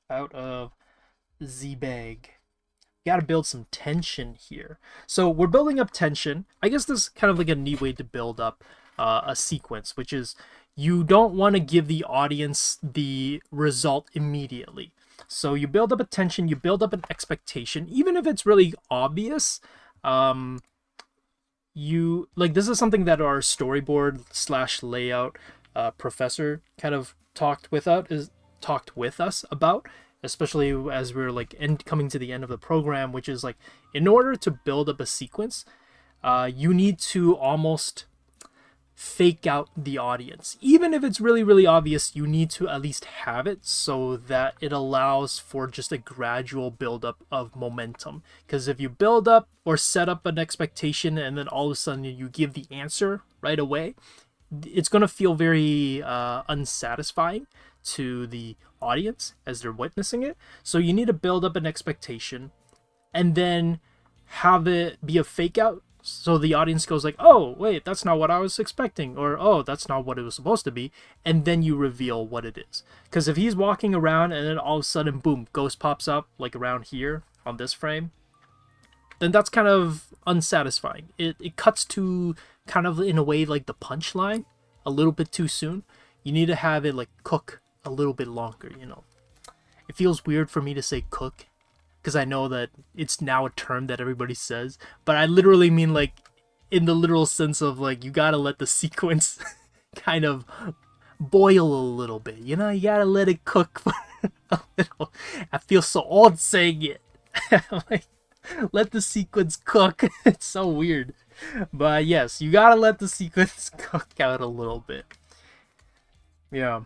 Out of the bag. Got to build some tension here. So we're building up tension. I guess this is kind of like a neat way to build up a sequence, which is you don't want to give the audience the result immediately. So you build up a tension, you build up an expectation, even if it's really obvious. You like, this is something that our storyboard / layout professor kind of talked with us about, especially as we're like coming to the end of the program, which is like, in order to build up a sequence, you need to almost fake out the audience. Even if it's really, really obvious, you need to at least have it so that it allows for just a gradual buildup of momentum. Because if you build up or set up an expectation and then all of a sudden you give the answer right away, it's going to feel very unsatisfying to the audience as they're witnessing it. So you need to build up an expectation and then have it be a fake out, so the audience goes like, oh wait, that's not what I was expecting, or oh, that's not what it was supposed to be, and then you reveal what it is. Because if he's walking around and then all of a sudden boom, ghost pops up like around here on this frame, then that's kind of unsatisfying. It cuts to kind of, in a way, like the punchline a little bit too soon. You need to have it like cook a little bit longer, you know. It feels weird for me to say cook because I know that it's now a term that everybody says, but I literally mean like in the literal sense of like, you gotta let the sequence kind of boil a little bit, you know. You gotta let it cook for a little. I feel so old saying it. Like, let the sequence cook. It's so weird, but yes, you gotta let the sequence cook out a little bit. Yeah.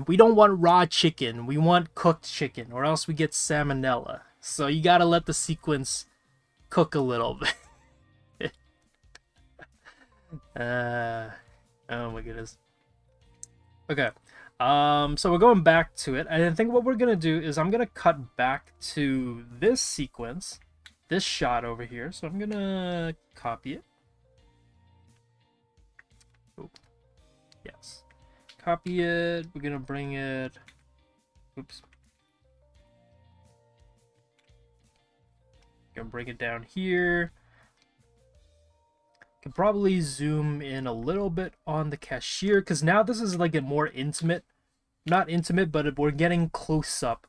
we don't want raw chicken. We want cooked chicken, or else we get salmonella. So you gotta let the sequence cook a little bit. Oh my goodness. Okay. So we're going back to it. And I think what we're gonna do is I'm gonna cut back to this sequence, this shot over here. So I'm gonna copy it. Oh, yes. Copy it. We're gonna bring it. Oops. Gonna bring it down here. Can probably zoom in a little bit on the cashier because now this is like a more intimate, not intimate, but we're getting close up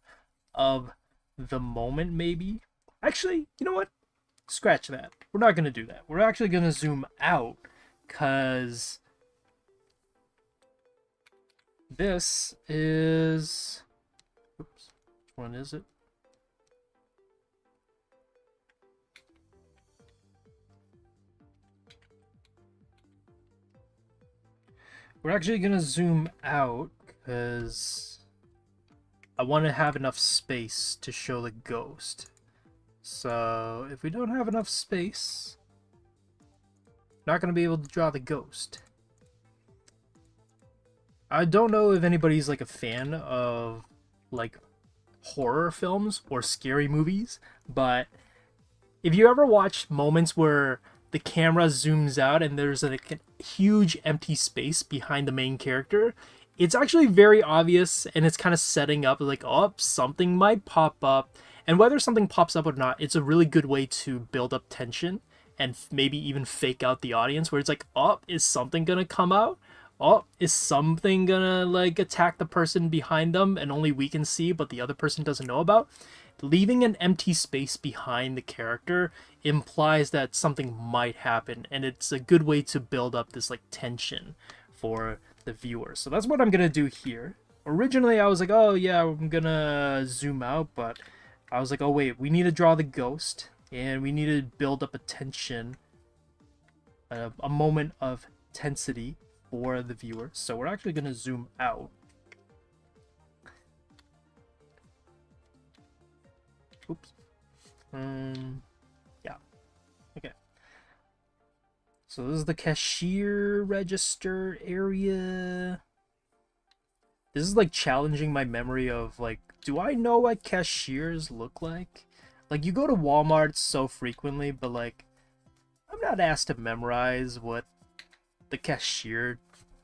of the moment maybe. Actually, you know what? Scratch that. We're not gonna do that. We're actually gonna zoom out because this is, oops, which one is it? We're actually gonna zoom out because I want to have enough space to show the ghost. So if we don't have enough space, not gonna be able to draw the ghost. I don't know if anybody's like a fan of like horror films or scary movies, but if you ever watched moments where the camera zooms out and there's like a huge empty space behind the main character, it's actually very obvious and it's kind of setting up like, oh, something might pop up. And whether something pops up or not, it's a really good way to build up tension and maybe even fake out the audience where it's like, oh, is something gonna come out? Oh, is something gonna like attack the person behind them and only we can see but the other person doesn't know about? Leaving an empty space behind the character implies that something might happen, and it's a good way to build up this like tension for the viewer. So that's what I'm gonna do here. Originally I was like, oh yeah, I'm gonna zoom out, but I was like, oh wait, we need to draw the ghost and we need to build up a tension, a moment of tensity for the viewer. So we're actually gonna zoom out. Oops. Yeah. Okay. So this is the cashier register area. This is like challenging my memory of like, do I know what cashiers look like? Like you go to Walmart so frequently, but like I'm not asked to memorize what the cashier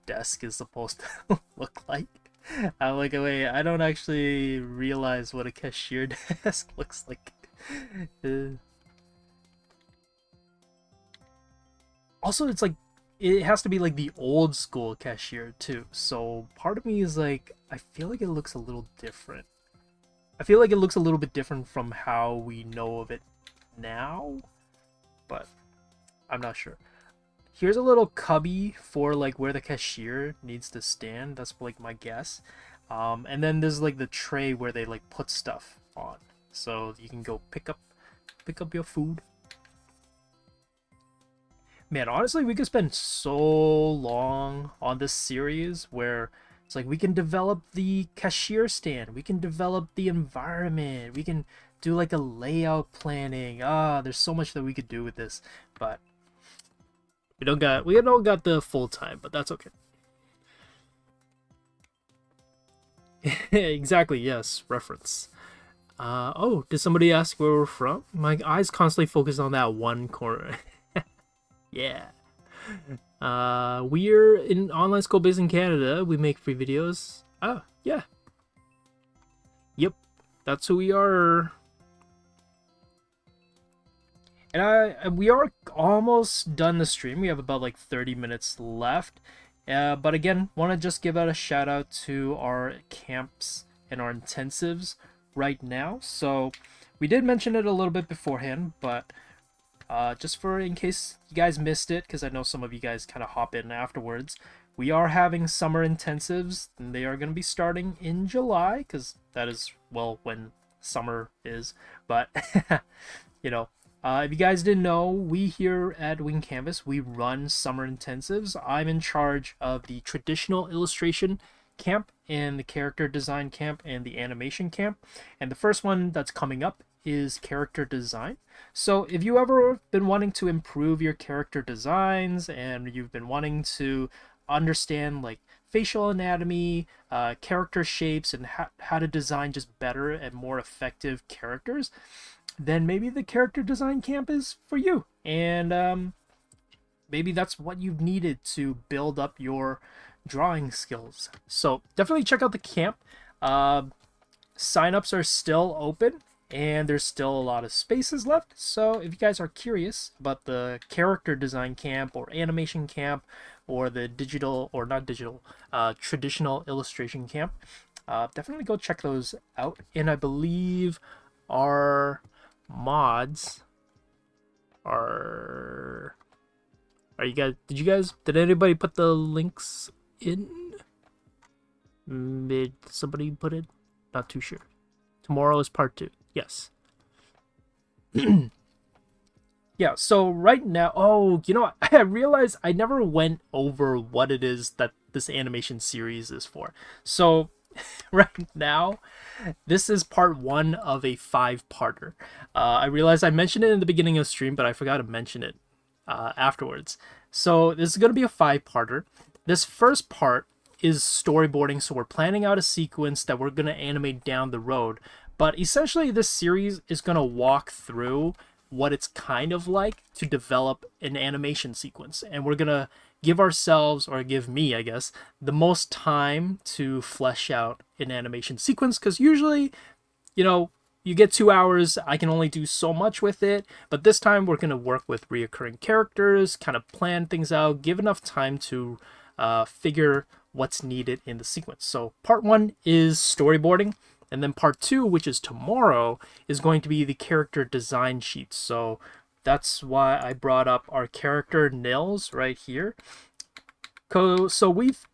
desk is supposed to look like. I'm like, wait, I don't actually realize what a cashier desk looks like. Also, it's like, it has to be like the old school cashier too. So part of me is like, I feel like it looks a little different. I feel like it looks a little bit different from how we know of it now, but I'm not sure. Here's a little cubby for like where the cashier needs to stand. That's like my guess. And then there's like the tray where they like put stuff on, so you can go pick up your food. Man, honestly, we could spend so long on this series where it's like we can develop the cashier stand, we can develop the environment, we can do like a layout planning. There's so much that we could do with this, but we don't got the full time, but that's okay. Exactly, yes, reference. Oh, did somebody ask where we're from? My eyes constantly focus on that one corner. Yeah. We're in online school based in Canada. We make free videos. Oh, yeah. Yep. That's who we are. And we are almost done the stream. We have about like 30 minutes left. But again, want to just give out a shout out to our camps and our intensives right now. So we did mention it a little bit beforehand, but just for in case you guys missed it, because I know some of you guys kind of hop in afterwards, we are having summer intensives, and they are going to be starting in July, because that is, well, when summer is. But, you know, if you guys didn't know, we here at Wing Canvas, we run summer intensives. I'm in charge of the traditional illustration camp and the character design camp and the animation camp. And the first one that's coming up is character design. So if you ever been wanting to improve your character designs and you've been wanting to understand like facial anatomy, character shapes, and how to design just better and more effective characters, then maybe the character design camp is for you. And maybe that's what you've needed to build up your drawing skills. So definitely check out the camp. Signups are still open and there's still a lot of spaces left. So if you guys are curious about the character design camp or animation camp or the digital or not digital, traditional illustration camp, definitely go check those out. And I believe our mods are you guys, did anybody put the links in? Did somebody put it? Not too sure. Tomorrow is part 2. Yes. Yeah, so right now, I realized I never went over what it is that this animation series is for. So right now, this is part 1 of a 5-parter. I realized I mentioned it in the beginning of the stream, but I forgot to mention it afterwards. So this is going to be a 5-parter. This first part is storyboarding, so we're planning out a sequence that we're going to animate down the road. But essentially this series is going to walk through what it's kind of like to develop an animation sequence. And we're going to give ourselves, or give me, I guess, the most time to flesh out an animation sequence, because usually, you get 2 hours, I can only do so much with it, but this time we're going to work with reoccurring characters, kind of plan things out, give enough time to figure what's needed in the sequence. So part 1 is storyboarding, and then part 2, which is tomorrow, is going to be the character design sheet. So that's why I brought up our character Nils right here. So we've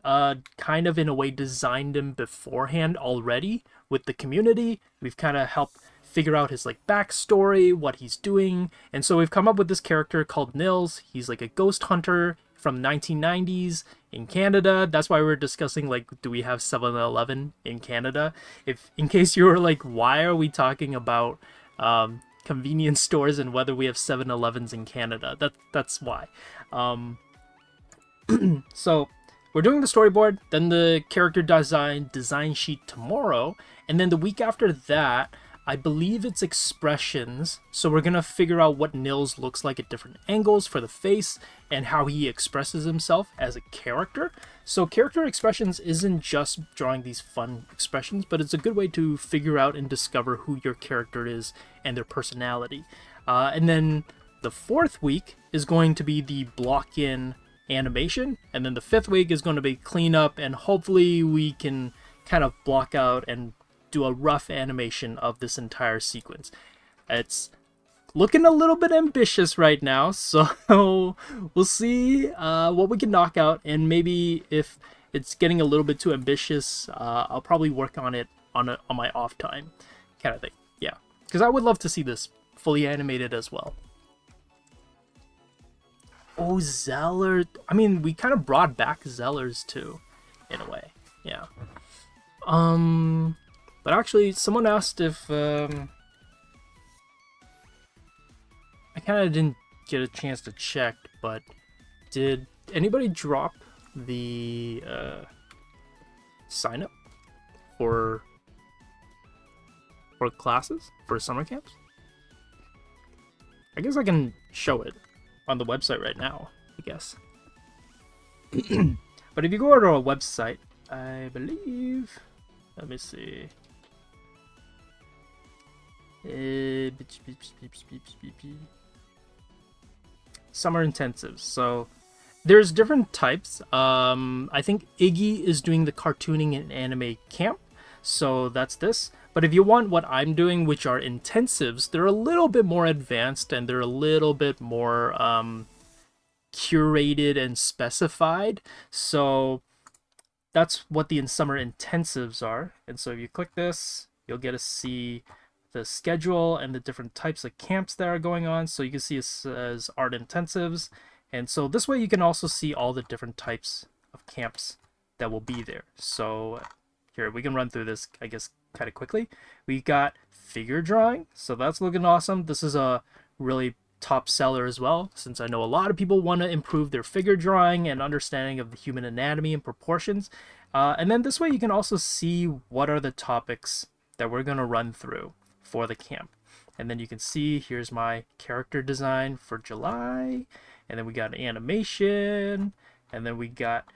kind of in a way designed him beforehand already with the community. We've kind of helped figure out his like backstory, what he's doing, and so we've come up with this character called Nils. He's like a ghost hunter from 1990s in Canada. That's why we're discussing like, do we have 7-Eleven in Canada? If in case you were like, why are we talking about convenience stores and whether we have 7-Elevens in Canada? That's why. So we're doing the storyboard, then the character design sheet tomorrow, and then the week after that, I believe it's expressions. So we're gonna figure out what Nils looks like at different angles for the face and how he expresses himself as a character. So character expressions isn't just drawing these fun expressions, but it's a good way to figure out and discover who your character is and their personality. And then the 4th week is going to be the block-in animation, and then the 5th week is going to be cleanup, and hopefully we can kind of block out and do a rough animation of this entire sequence. It's looking a little bit ambitious right now, so we'll see what we can knock out, and maybe if it's getting a little bit too ambitious, I'll probably work on it on my off time kind of thing. Yeah, because I would love to see this fully animated as well. Oh, Zeller. I mean, we kind of brought back Zellers too, in a way. Yeah. But actually, someone asked if I kind of didn't get a chance to check, but did anybody drop the sign up for classes for summer camps? I guess I can show it on the website right now, I guess. But if you go to our website, I believe, let me see. Summer intensives. So there's different types. I think Iggy is doing the cartooning and anime camp, so that's this. But if you want what I'm doing, which are intensives, they're a little bit more advanced and they're a little bit more curated and specified. So that's what the summer intensives are. And so if you click this, you'll get to see the schedule and the different types of camps that are going on. So you can see it says art intensives. And so this way you can also see all the different types of camps that will be there. So here, we can run through this, I guess, kind of quickly. We got figure drawing, so that's looking awesome. This is a really top seller as well, since I know a lot of people want to improve their figure drawing and understanding of the human anatomy and proportions. And then this way you can also see what are the topics that we're going to run through for the camp. And then you can see here's my character design for July, and then we got animation, and then we got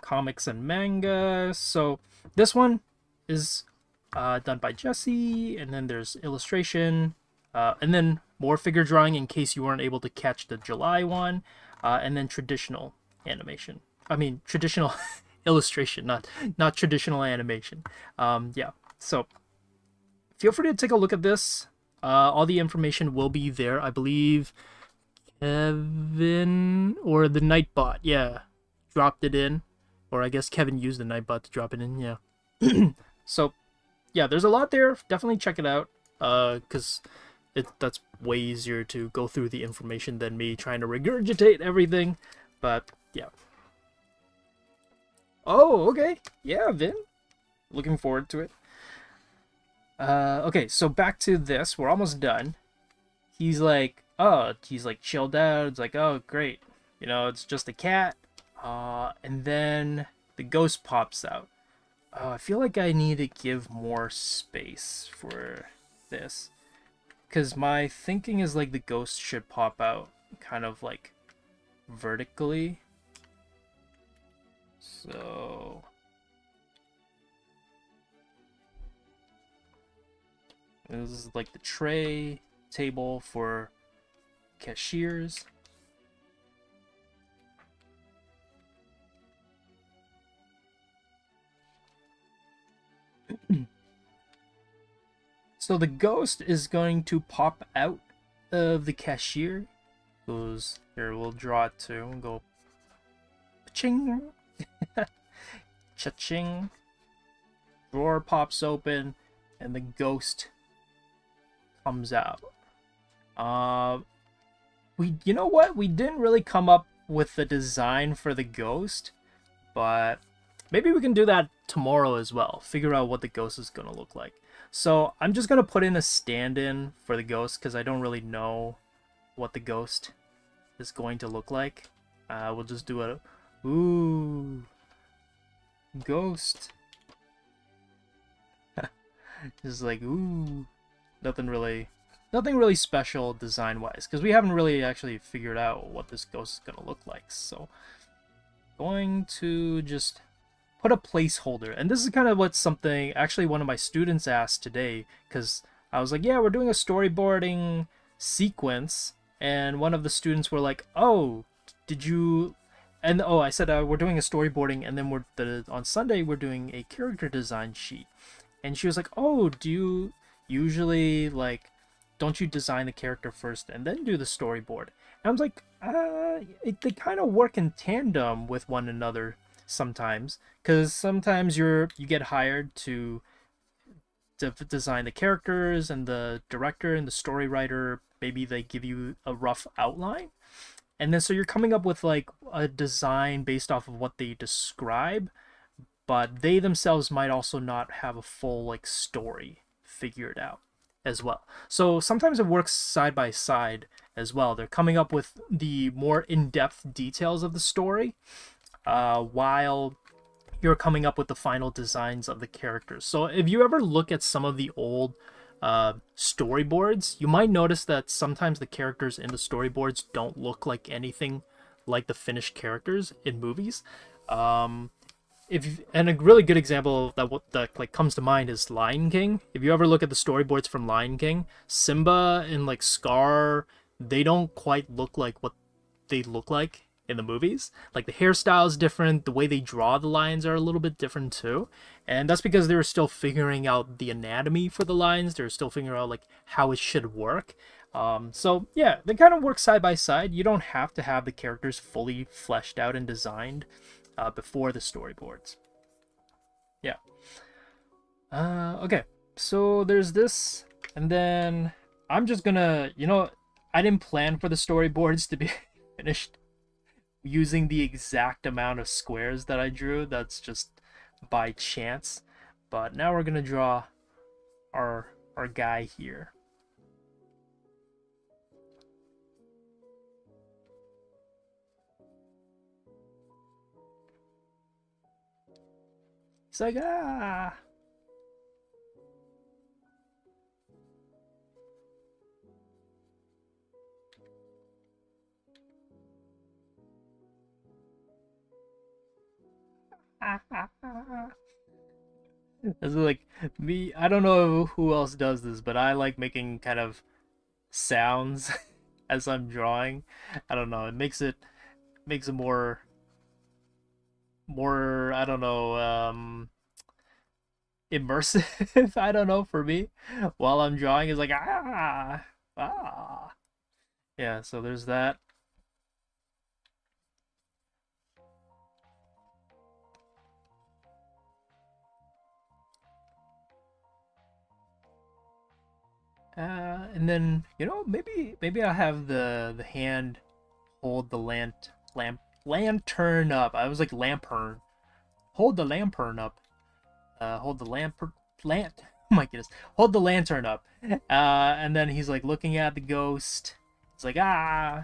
comics and manga. So this one is done by Jesse, and then there's illustration, and then more figure drawing in case you weren't able to catch the July one, and then traditional animation. I mean, traditional illustration, not traditional animation. Yeah, so feel free to take a look at this. All the information will be there. I believe Kevin or the Nightbot, yeah, dropped it in. Or I guess Kevin used the Nightbot to drop it in, yeah. So, yeah, there's a lot there. Definitely check it out, because that's way easier to go through the information than me trying to regurgitate everything. But, yeah. Oh, okay. Yeah, Vin. Looking forward to it. Okay, so back to this. We're almost done. He's like chilled out. It's like, oh, great. You know, it's just a cat. And then the ghost pops out. I feel like I need to give more space for this, because my thinking is like the ghost should pop out kind of like vertically. So this is like the tray table for cashiers. So the ghost is going to pop out of the cashier. Goes here, we'll draw it too. We'll go ching, cha-ching. Drawer pops open, and the ghost comes out. You know what? We didn't really come up with the design for the ghost, but maybe we can do that tomorrow as well. Figure out what the ghost is gonna look like. So I'm just gonna put in a stand-in for the ghost because I don't really know what the ghost is going to look like. We'll just do a ooh ghost. Just like ooh, nothing really special design-wise because we haven't really actually figured out what this ghost is gonna look like. So going to just put a placeholder, and this is kind of what something actually one of my students asked today, because I was like, yeah, we're doing a storyboarding sequence, and one of the students were like, oh, did you, and oh, I said we're doing a storyboarding, and then on Sunday we're doing a character design sheet, and she was like, oh, do you usually like, don't you design the character first and then do the storyboard? And I was like, they kind of work in tandem with one another sometimes, because sometimes you get hired to design the characters, and the director and the story writer, maybe they give you a rough outline, and then so you're coming up with like a design based off of what they describe, but they themselves might also not have a full like story figured out as well. So sometimes it works side by side as well. They're coming up with the more in-depth details of the story, while you're coming up with the final designs of the characters. So if you ever look at some of the old storyboards, you might notice that sometimes the characters in the storyboards don't look like anything like the finished characters in movies. And a really good example that like comes to mind is Lion King. If you ever look at the storyboards from Lion King, Simba and like Scar, they don't quite look like what they look like in the movies. Like the hairstyle is different, the way they draw the lions are a little bit different too, and that's because they were still figuring out the anatomy for the lions. They're still figuring out like how it should work. So yeah, they kind of work side by side. You don't have to have the characters fully fleshed out and designed before the storyboards. Yeah. Okay, so there's this, and then I'm just gonna, I didn't plan for the storyboards to be finished using the exact amount of squares that I drew. That's just by chance. But now we're gonna draw our guy here. He's like, ah. It's like me. I don't know who else does this, but I like making kind of sounds as I'm drawing. I don't know. It makes it more. I don't know. Immersive. I don't know for me. While I'm drawing, is like ah. Yeah. So there's that. And then maybe I'll have the hand hold the lantern up. I was like lampern. Hold the lantern up. Hold the lant. Oh my goodness. Hold the lantern up. And then he's like looking at the ghost. It's like ah.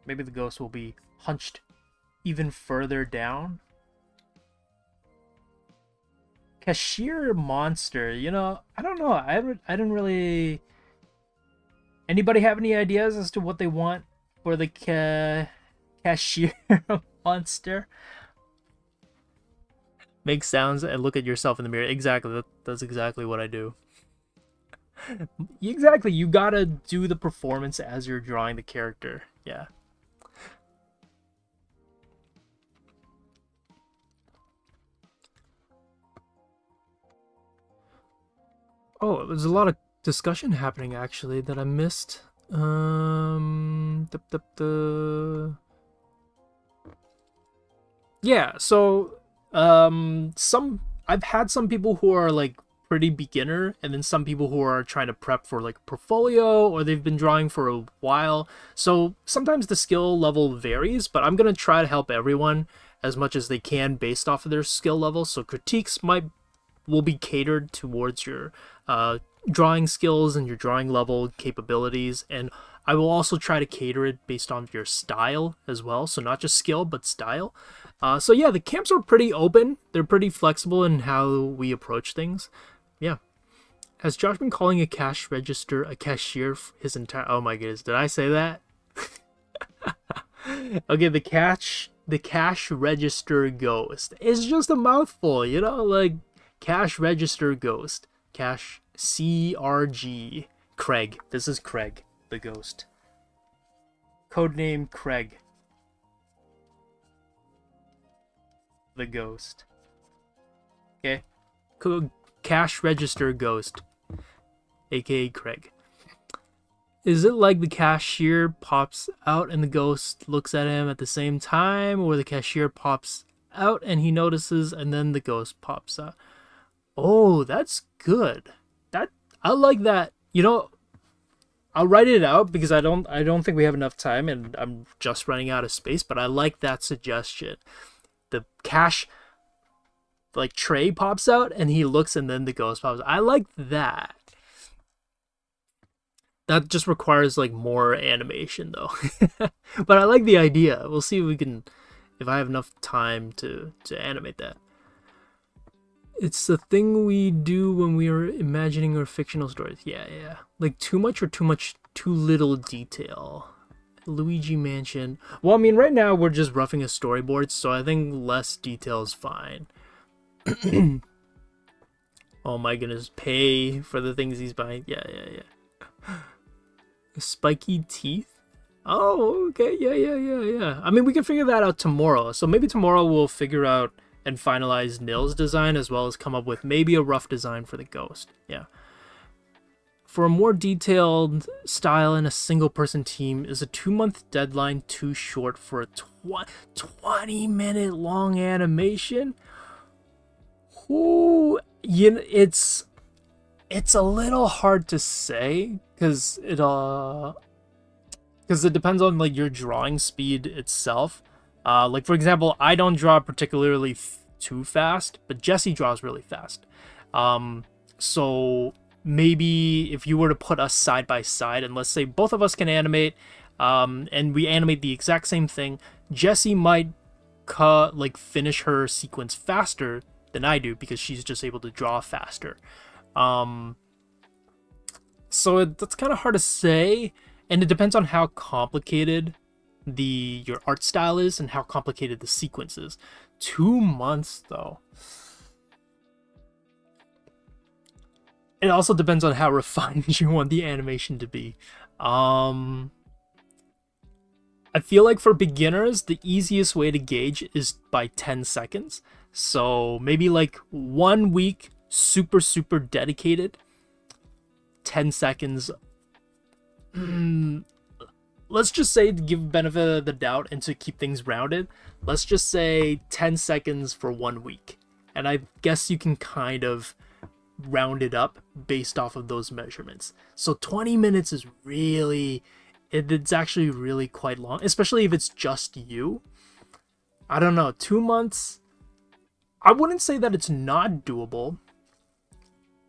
Maybe the ghost will be hunched even further down. Cashier monster. I don't know. I didn't really. Anybody have any ideas as to what they want for the cashier monster? Make sounds and look at yourself in the mirror. Exactly. That's exactly what I do. Exactly. You gotta do the performance as you're drawing the character. Yeah. Oh, there's a lot of discussion happening actually that I missed. Yeah, so I've had some people who are like pretty beginner, and then some people who are trying to prep for like portfolio, or they've been drawing for a while. So sometimes the skill level varies, but I'm gonna try to help everyone as much as they can based off of their skill level. So critiques will be catered towards your drawing skills and your drawing level capabilities, and I will also try to cater it based on your style as well, so not just skill but style. So yeah, the camps are pretty open. They're pretty flexible in how we approach things. Yeah. Has Josh been calling a cash register a cashier his entire... Oh my goodness, did I say that? Okay, the cash register ghost. It's just a mouthful, like cash register ghost. Cash CRG. Craig. This is Craig, the ghost. Codename Craig. The ghost. Okay? Cash register ghost. AKA Craig. Is it like the cashier pops out and the ghost looks at him at the same time, or the cashier pops out and he notices and then the ghost pops out? Oh, that's good. I like that. I'll write it out because I don't think we have enough time and I'm just running out of space, but I like that suggestion. The cash like tray pops out and he looks and then the ghost pops out. I like that. That just requires like more animation though. But I like the idea. We'll see if I have enough time to animate that. It's the thing we do when we are imagining our fictional stories. Yeah. Like too much or too little detail. Luigi Mansion. Well, I mean, right now we're just roughing a storyboard, so I think less detail is fine. Oh my goodness, pay for the things he's buying. Yeah. Spiky teeth? Oh, okay. Yeah. I mean, we can figure that out tomorrow. So maybe tomorrow we'll figure out and finalize Nil's design as well as come up with maybe a rough design for the ghost. Yeah. For a more detailed style in a single person team, is a 2-month deadline too short for a 20-minute long animation? Ooh, it's a little hard to say because because it depends on like your drawing speed itself. Like for example, I don't draw particularly too fast, but Jesse draws really fast. So maybe if you were to put us side by side, and let's say both of us can animate, and we animate the exact same thing, Jesse might finish her sequence faster than I do because she's just able to draw faster. So that's kind of hard to say, and it depends on how complicated your art style is and how complicated the sequence is. 2 months though. It also depends on how refined you want the animation to be. I feel like for beginners, the easiest way to gauge is by 10 seconds. So maybe like 1 week, super, super dedicated. 10 seconds. Let's just say, to give benefit of the doubt and to keep things rounded, let's just say 10 seconds for 1 week. And I guess you can kind of round it up based off of those measurements. So 20 minutes is really, it's actually really quite long, especially if it's just you. I don't know, 2 months, I wouldn't say that it's not doable.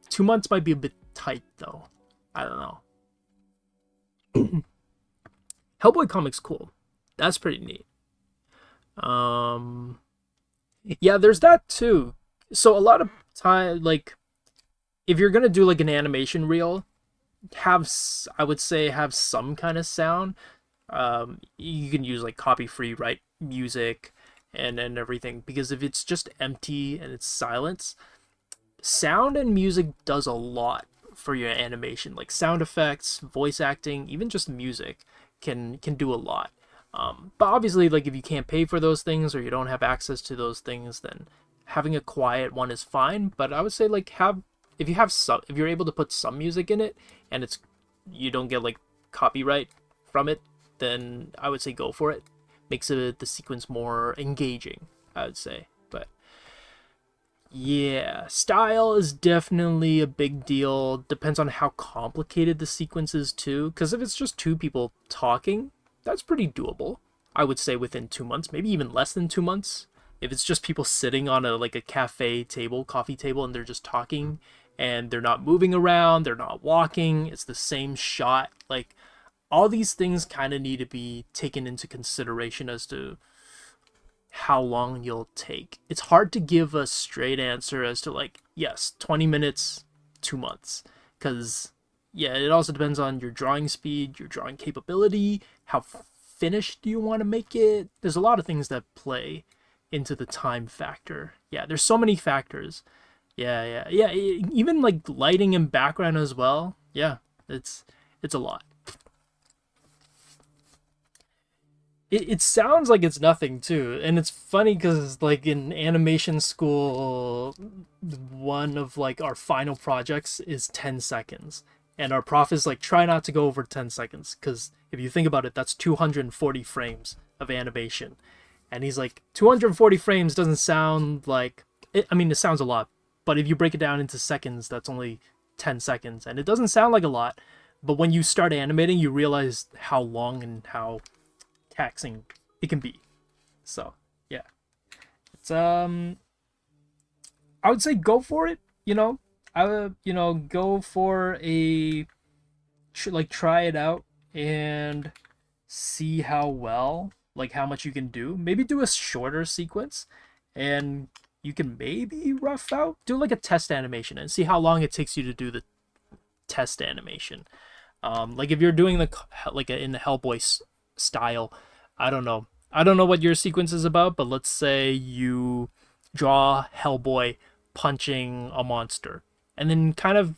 2 months might be a bit tight though. I don't know. Hellboy comics cool. That's pretty neat. Yeah, there's that too. So a lot of time, like, if you're gonna do like an animation reel, I would say have some kind of sound. You can use like copy free, right, music and everything, because if it's just empty and it's silence, sound and music does a lot for your animation. Like sound effects, voice acting, even just music can do a lot. But obviously, like, if you can't pay for those things or you don't have access to those things, then having a quiet one is fine. But I would say, like, if you're able to put some music in it and you don't get like copyright from it, then I would say go for it. Makes the sequence more engaging, I would say. But yeah, style is definitely a big deal. Depends on how complicated the sequence is too. Because if it's just two people talking, that's pretty doable. I would say within 2 months, maybe even less than 2 months. If it's just people sitting on a cafe table, coffee table, and they're just talking and they're not moving around, they're not walking, it's the same shot. Like, all these things kind of need to be taken into consideration as to how long you'll take. It's hard to give a straight answer as to, like, yes, 20 minutes, 2 months. Because, yeah, it also depends on your drawing speed, your drawing capability, how finished do you want to make it. There's a lot of things that play into the time factor. Yeah, there's so many factors. Yeah. Even like lighting and background as well. Yeah, it's a lot. It sounds like it's nothing too, and it's funny because like in animation school, one of like our final projects is 10 seconds, and our prof is like, try not to go over 10 seconds, because if you think about it, that's 240 frames of animation, and he's like, 240 frames doesn't sound like it. I mean, it sounds a lot, but if you break it down into seconds, that's only 10 seconds, and it doesn't sound like a lot, but when you start animating, you realize how long and how taxing it can be. So yeah, it's I would say go for it. I would, go for try it out and see how much you can do. Maybe do a shorter sequence, and you can maybe rough out, do like a test animation and see how long it takes you to do the test animation. Like if you're doing in the Hellboy style, I don't know what your sequence is about, but let's say you draw Hellboy punching a monster, and then kind of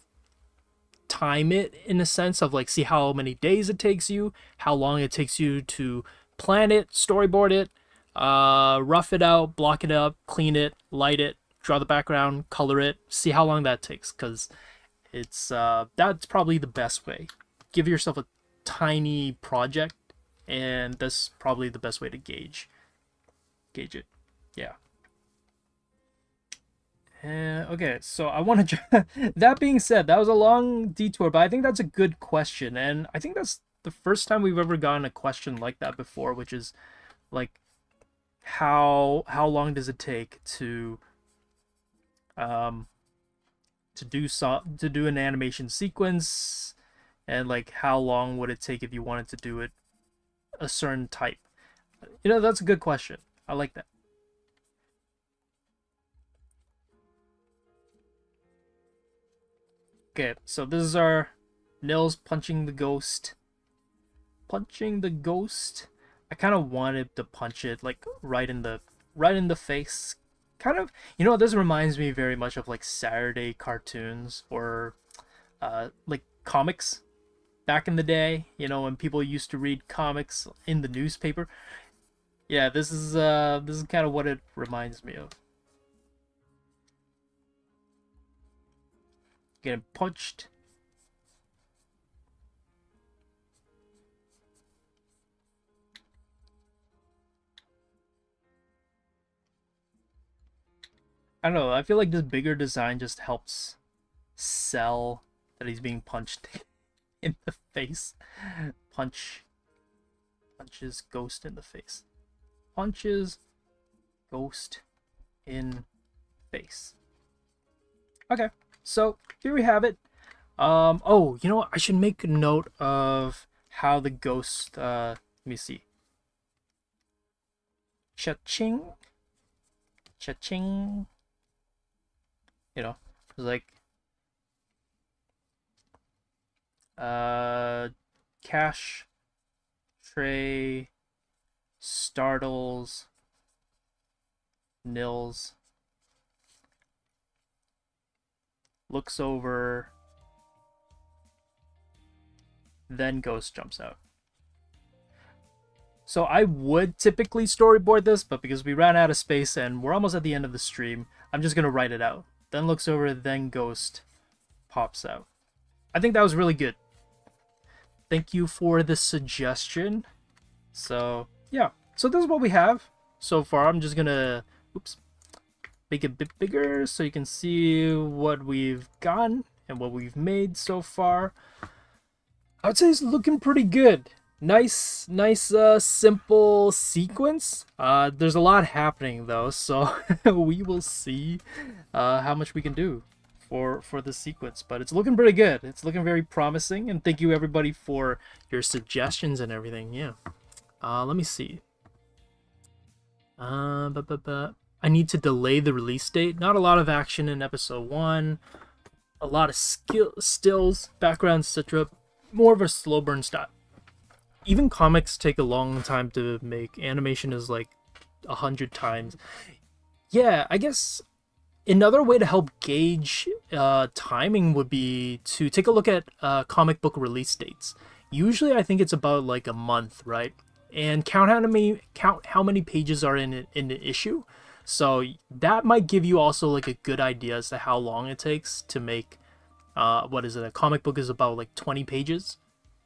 time it in a sense of like, see how many days it takes you, how long it takes you to plan it, storyboard it, rough it out, block it up, clean it, light it, draw the background, color it, see how long that takes, because that's probably the best way. Give yourself a tiny project, and that's probably the best way to gauge it. Yeah. Okay, so I want to. That being said, that was a long detour, but I think that's a good question, and I think that's the first time we've ever gotten a question like that before, which is like, how long does it take um to do an animation sequence, and like how long would it take if you wanted to do it a certain type? You know, that's a good question. I like that. Okay, so this is our Nils punching the ghost. Punching the ghost. I kind of wanted to punch it like right in the face. Kind of, you know, this reminds me very much of like Saturday cartoons, or like comics back in the day, you know, when people used to read comics in the newspaper. Yeah, this is kind of what it reminds me of. Getting punched. I don't know. I feel like this bigger design just helps sell that he's being punched in the face. Punch. Punches ghost in the face. Punches ghost in face. Okay, so here we have it. Oh, you know what? I should make a note of how the ghost. Let me see. Cha-ching, cha-ching. You know, like cash tray startles Nils, looks over, then ghost jumps out. So I would typically storyboard this, but because we ran out of space and we're almost at the end of the stream, I'm just gonna write it out. Then looks over, then ghost pops out. I think that was really good. Thank you for the suggestion. So yeah, so this is what we have so far. I'm just gonna, oops, make it a bit bigger so you can see what we've gotten and what we've made so far. I would say it's looking pretty good. Nice, simple sequence. There's a lot happening though, so we will see how much we can do for the sequence. But it's looking pretty good. It's looking very promising, and thank you everybody for your suggestions and everything. Yeah. Let me see. I need to delay the release date. Not a lot of action in episode 1. A lot of stills, backgrounds, etc. More of a slow burn style. Even comics take a long time to make. Animation is like 100 times. Yeah, I guess another way to help gauge timing would be to take a look at comic book release dates. Usually I think it's about like a month, right? And count how many pages are in an issue. So that might give you also like a good idea as to how long it takes to make what is it? A comic book is about like 20 pages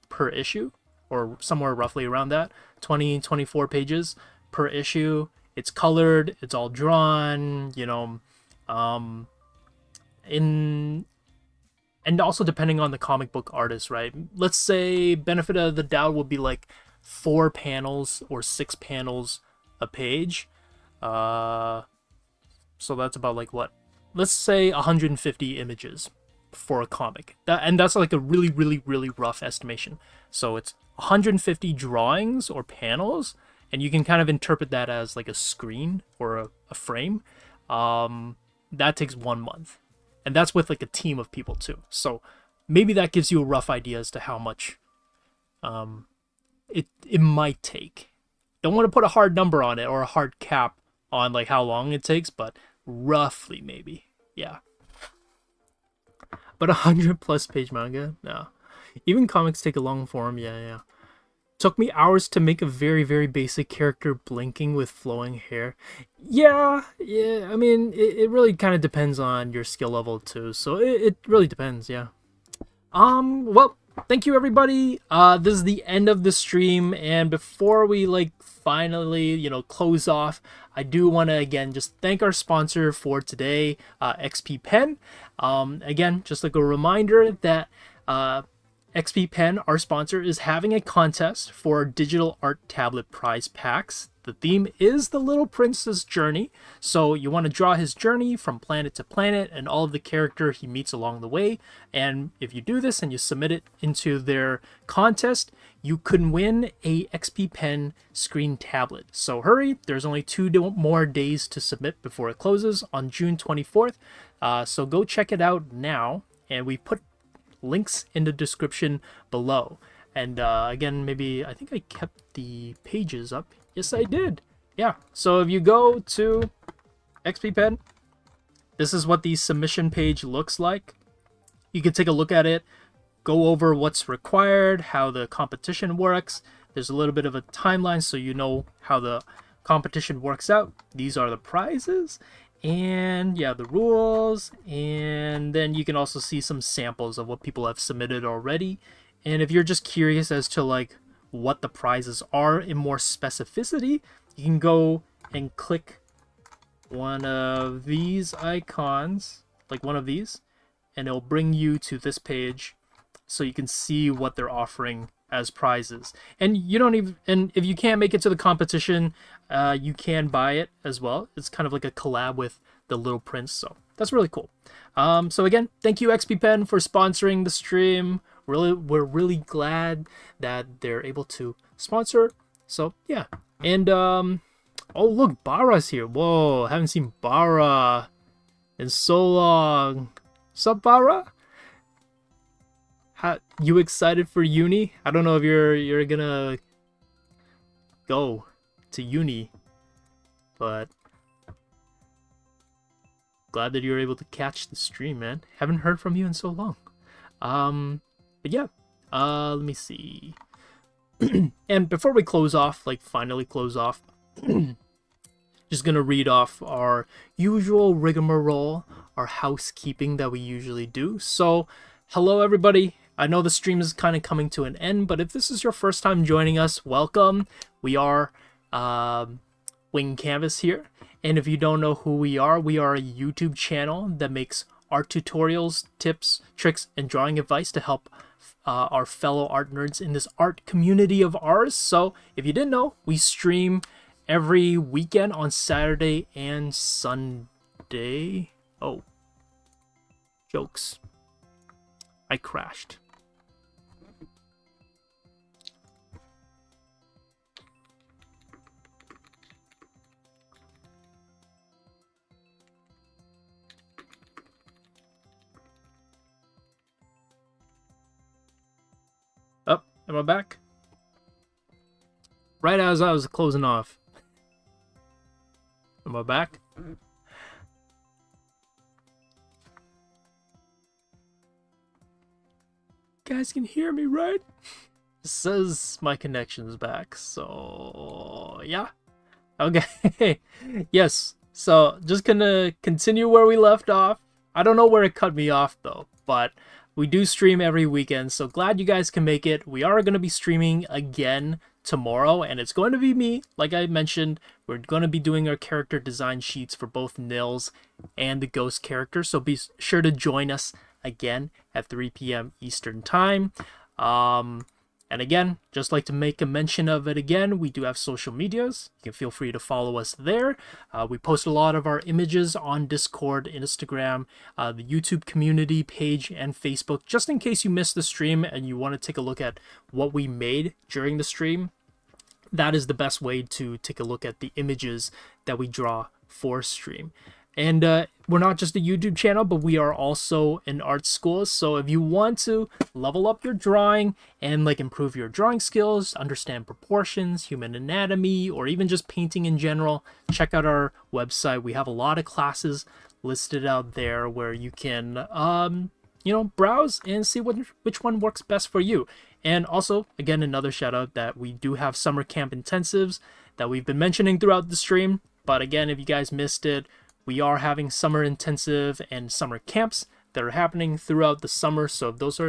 per issue, or somewhere roughly around that. 24 pages per issue. It's colored, it's all drawn, you know, and also depending on the comic book artist, right? Let's say benefit of the doubt would be like 4 panels or 6 panels a page. So that's about like what? Let's say 150 images for a comic. That's like a really rough estimation. So it's 150 drawings or panels, and you can kind of interpret that as like a screen or a frame. That takes 1 month, and that's with like a team of people too. So maybe that gives you a rough idea as to how much it might take. Don't want to put a hard number on it or a hard cap on like how long it takes, but roughly maybe. Yeah. But 100+ page manga? No. Even comics take a long form. Yeah. Took me hours to make a very basic character blinking with flowing hair. Yeah. I mean, it really kind of depends on your skill level too. So it really depends. Yeah. Well, thank you everybody. This is the end of the stream, and before we like finally, you know, close off, I do want to again just thank our sponsor for today, XP Pen. Again, just like a reminder that XP Pen, our sponsor, is having a contest for digital art tablet prize packs. The theme is the Little Prince's journey, so you want to draw his journey from planet to planet and all of the character he meets along the way. And if you do this and you submit it into their contest, you can win a XP Pen screen tablet. So hurry, there's only 2 more days to submit before it closes on June 24th. So go check it out now, and we put links in the description below. And again, maybe I think I kept the pages up. Yes, I did. Yeah. So if you go to XP Pen, this is what the submission page looks like. You can take a look at it, go over what's required, how the competition works. There's a little bit of a timeline so you know how the competition works out. These are the prizes. And yeah, the rules, and then you can also see some samples of what people have submitted already. And if you're just curious as to like what the prizes are in more specificity, you can go and click one of these icons, like one of these, and it'll bring you to this page so you can see what they're offering as prizes. And you don't even, and if you can't make it to the competition, you can buy it as well. It's kind of like a collab with the Little Prince, so that's really cool. So again, thank you XP Pen for sponsoring the stream. We're really glad that they're able to sponsor. So yeah, and oh look, Bara's here. Whoa, haven't seen Bara in so long. Sup, Bara? You excited for uni? I don't know if you're gonna go to uni, but glad that you were able to catch the stream, man. Haven't heard from you in so long. But yeah, let me see. And before we close off, like finally close off, just gonna read off our usual rigmarole, our housekeeping that we usually do. So, hello everybody. I know the stream is kind of coming to an end, but if this is your first time joining us, welcome. We are Wing Canvas here, and if you don't know who we are a YouTube channel that makes art tutorials, tips, tricks, and drawing advice to help our fellow art nerds in this art community of ours. So if you didn't know, we stream every weekend on Saturday and Sunday. Oh, jokes. I crashed. Oh, am I back? Right as I was closing off. Am I back? You guys can hear me, right? It says my connection's back, so yeah. Okay. Yes. So just gonna continue where we left off. I don't know where it cut me off though, but we do stream every weekend, so glad you guys can make it. We are gonna be streaming again tomorrow, and it's going to be me. Like I mentioned, we're going to be doing our character design sheets for both Nils and the ghost character, so be sure to join us again at 3 p.m. Eastern Time. And again, just like to make a mention of it again, we do have social medias. You can feel free to follow us there. We post a lot of our images on Discord, Instagram, the YouTube community page, and Facebook, just in case you missed the stream and you want to take a look at what we made during the stream. That is the best way to take a look at the images that we draw for stream. And we're not just a YouTube channel, but we are also an art school. So if you want to level up your drawing and like improve your drawing skills, understand proportions, human anatomy, or even just painting in general, check out our website. We have a lot of classes listed out there where you can, browse and see which one works best for you. And also, again, another shout out that we do have summer camp intensives that we've been mentioning throughout the stream. But again, if you guys missed it, we are having summer intensive and summer camps that are happening throughout the summer. So if those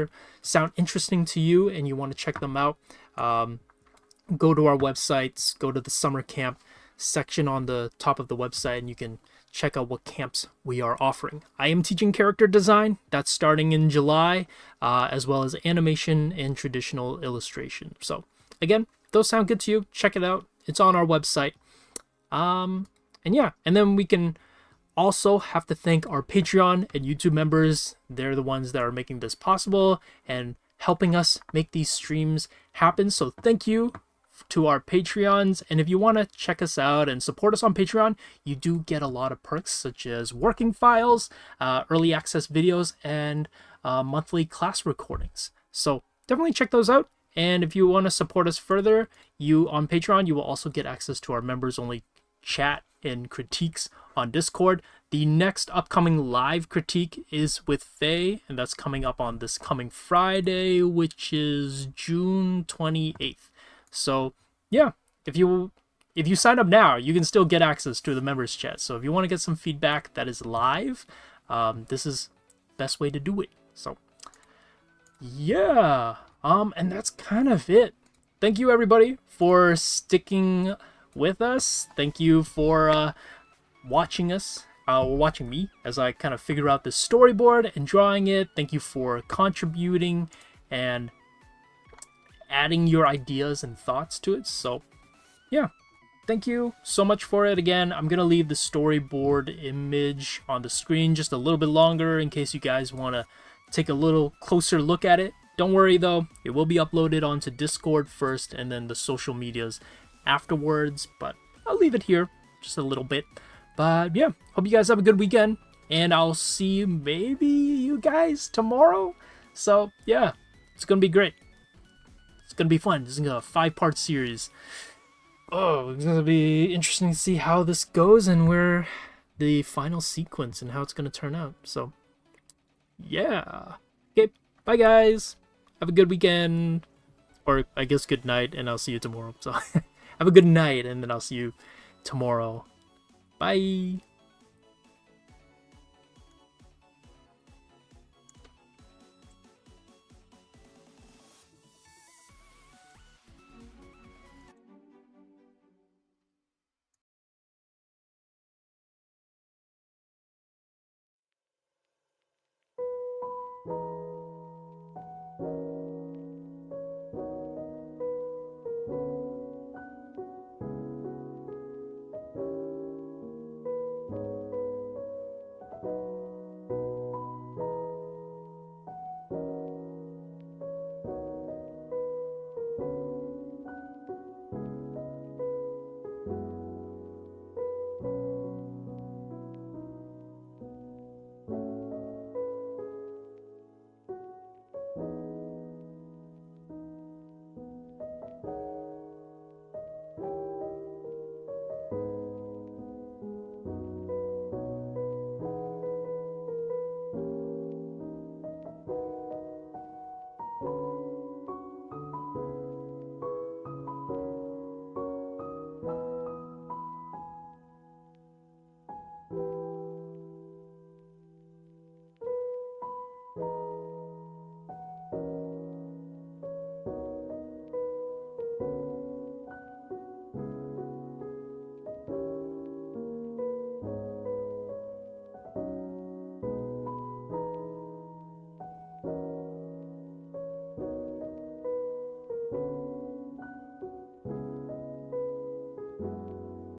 sound interesting to you and you want to check them out, go to our websites, go to the summer camp section on the top of the website, and you can check out what camps we are offering. I am teaching character design. That's starting in July, as well as animation and traditional illustration. So again, if those sound good to you, check it out. It's on our website. And yeah, and then we can also have to thank our Patreon and YouTube members. They're the ones that are making this possible and helping us make these streams happen. So thank you to our Patreons. And if you want to check us out and support us on Patreon, you do get a lot of perks such as working files, early access videos, and monthly class recordings. So definitely check those out. And if you want to support us further, on Patreon, you will also get access to our members only chat and critiques on Discord. The next upcoming live critique is with Faye, and that's coming up on this coming Friday, which is June 28th. So yeah, if you sign up now, you can still get access to the members chat. So if you want to get some feedback that is live, this is the best way to do it. So yeah, and that's kind of it. Thank you everybody for sticking with us. Thank you for watching us, or watching me as I kind of figure out the storyboard and drawing it. Thank you for contributing and adding your ideas and thoughts to it. So yeah, thank you so much for it. Again, I'm gonna leave the storyboard image on the screen just a little bit longer in case you guys want to take a little closer look at it. Don't worry though, it will be uploaded onto Discord first and then the social medias afterwards, but I'll leave it here just a little bit. But yeah, hope you guys have a good weekend, and I'll see maybe you guys tomorrow. So yeah, it's gonna be great. It's gonna be fun. This is a 5-part series. Oh, it's gonna be interesting to see how this goes and where the final sequence and how it's gonna turn out. So yeah, okay, bye guys, have a good weekend, or I guess good night, and I'll see you tomorrow. So have a good night, and then I'll see you tomorrow. Bye.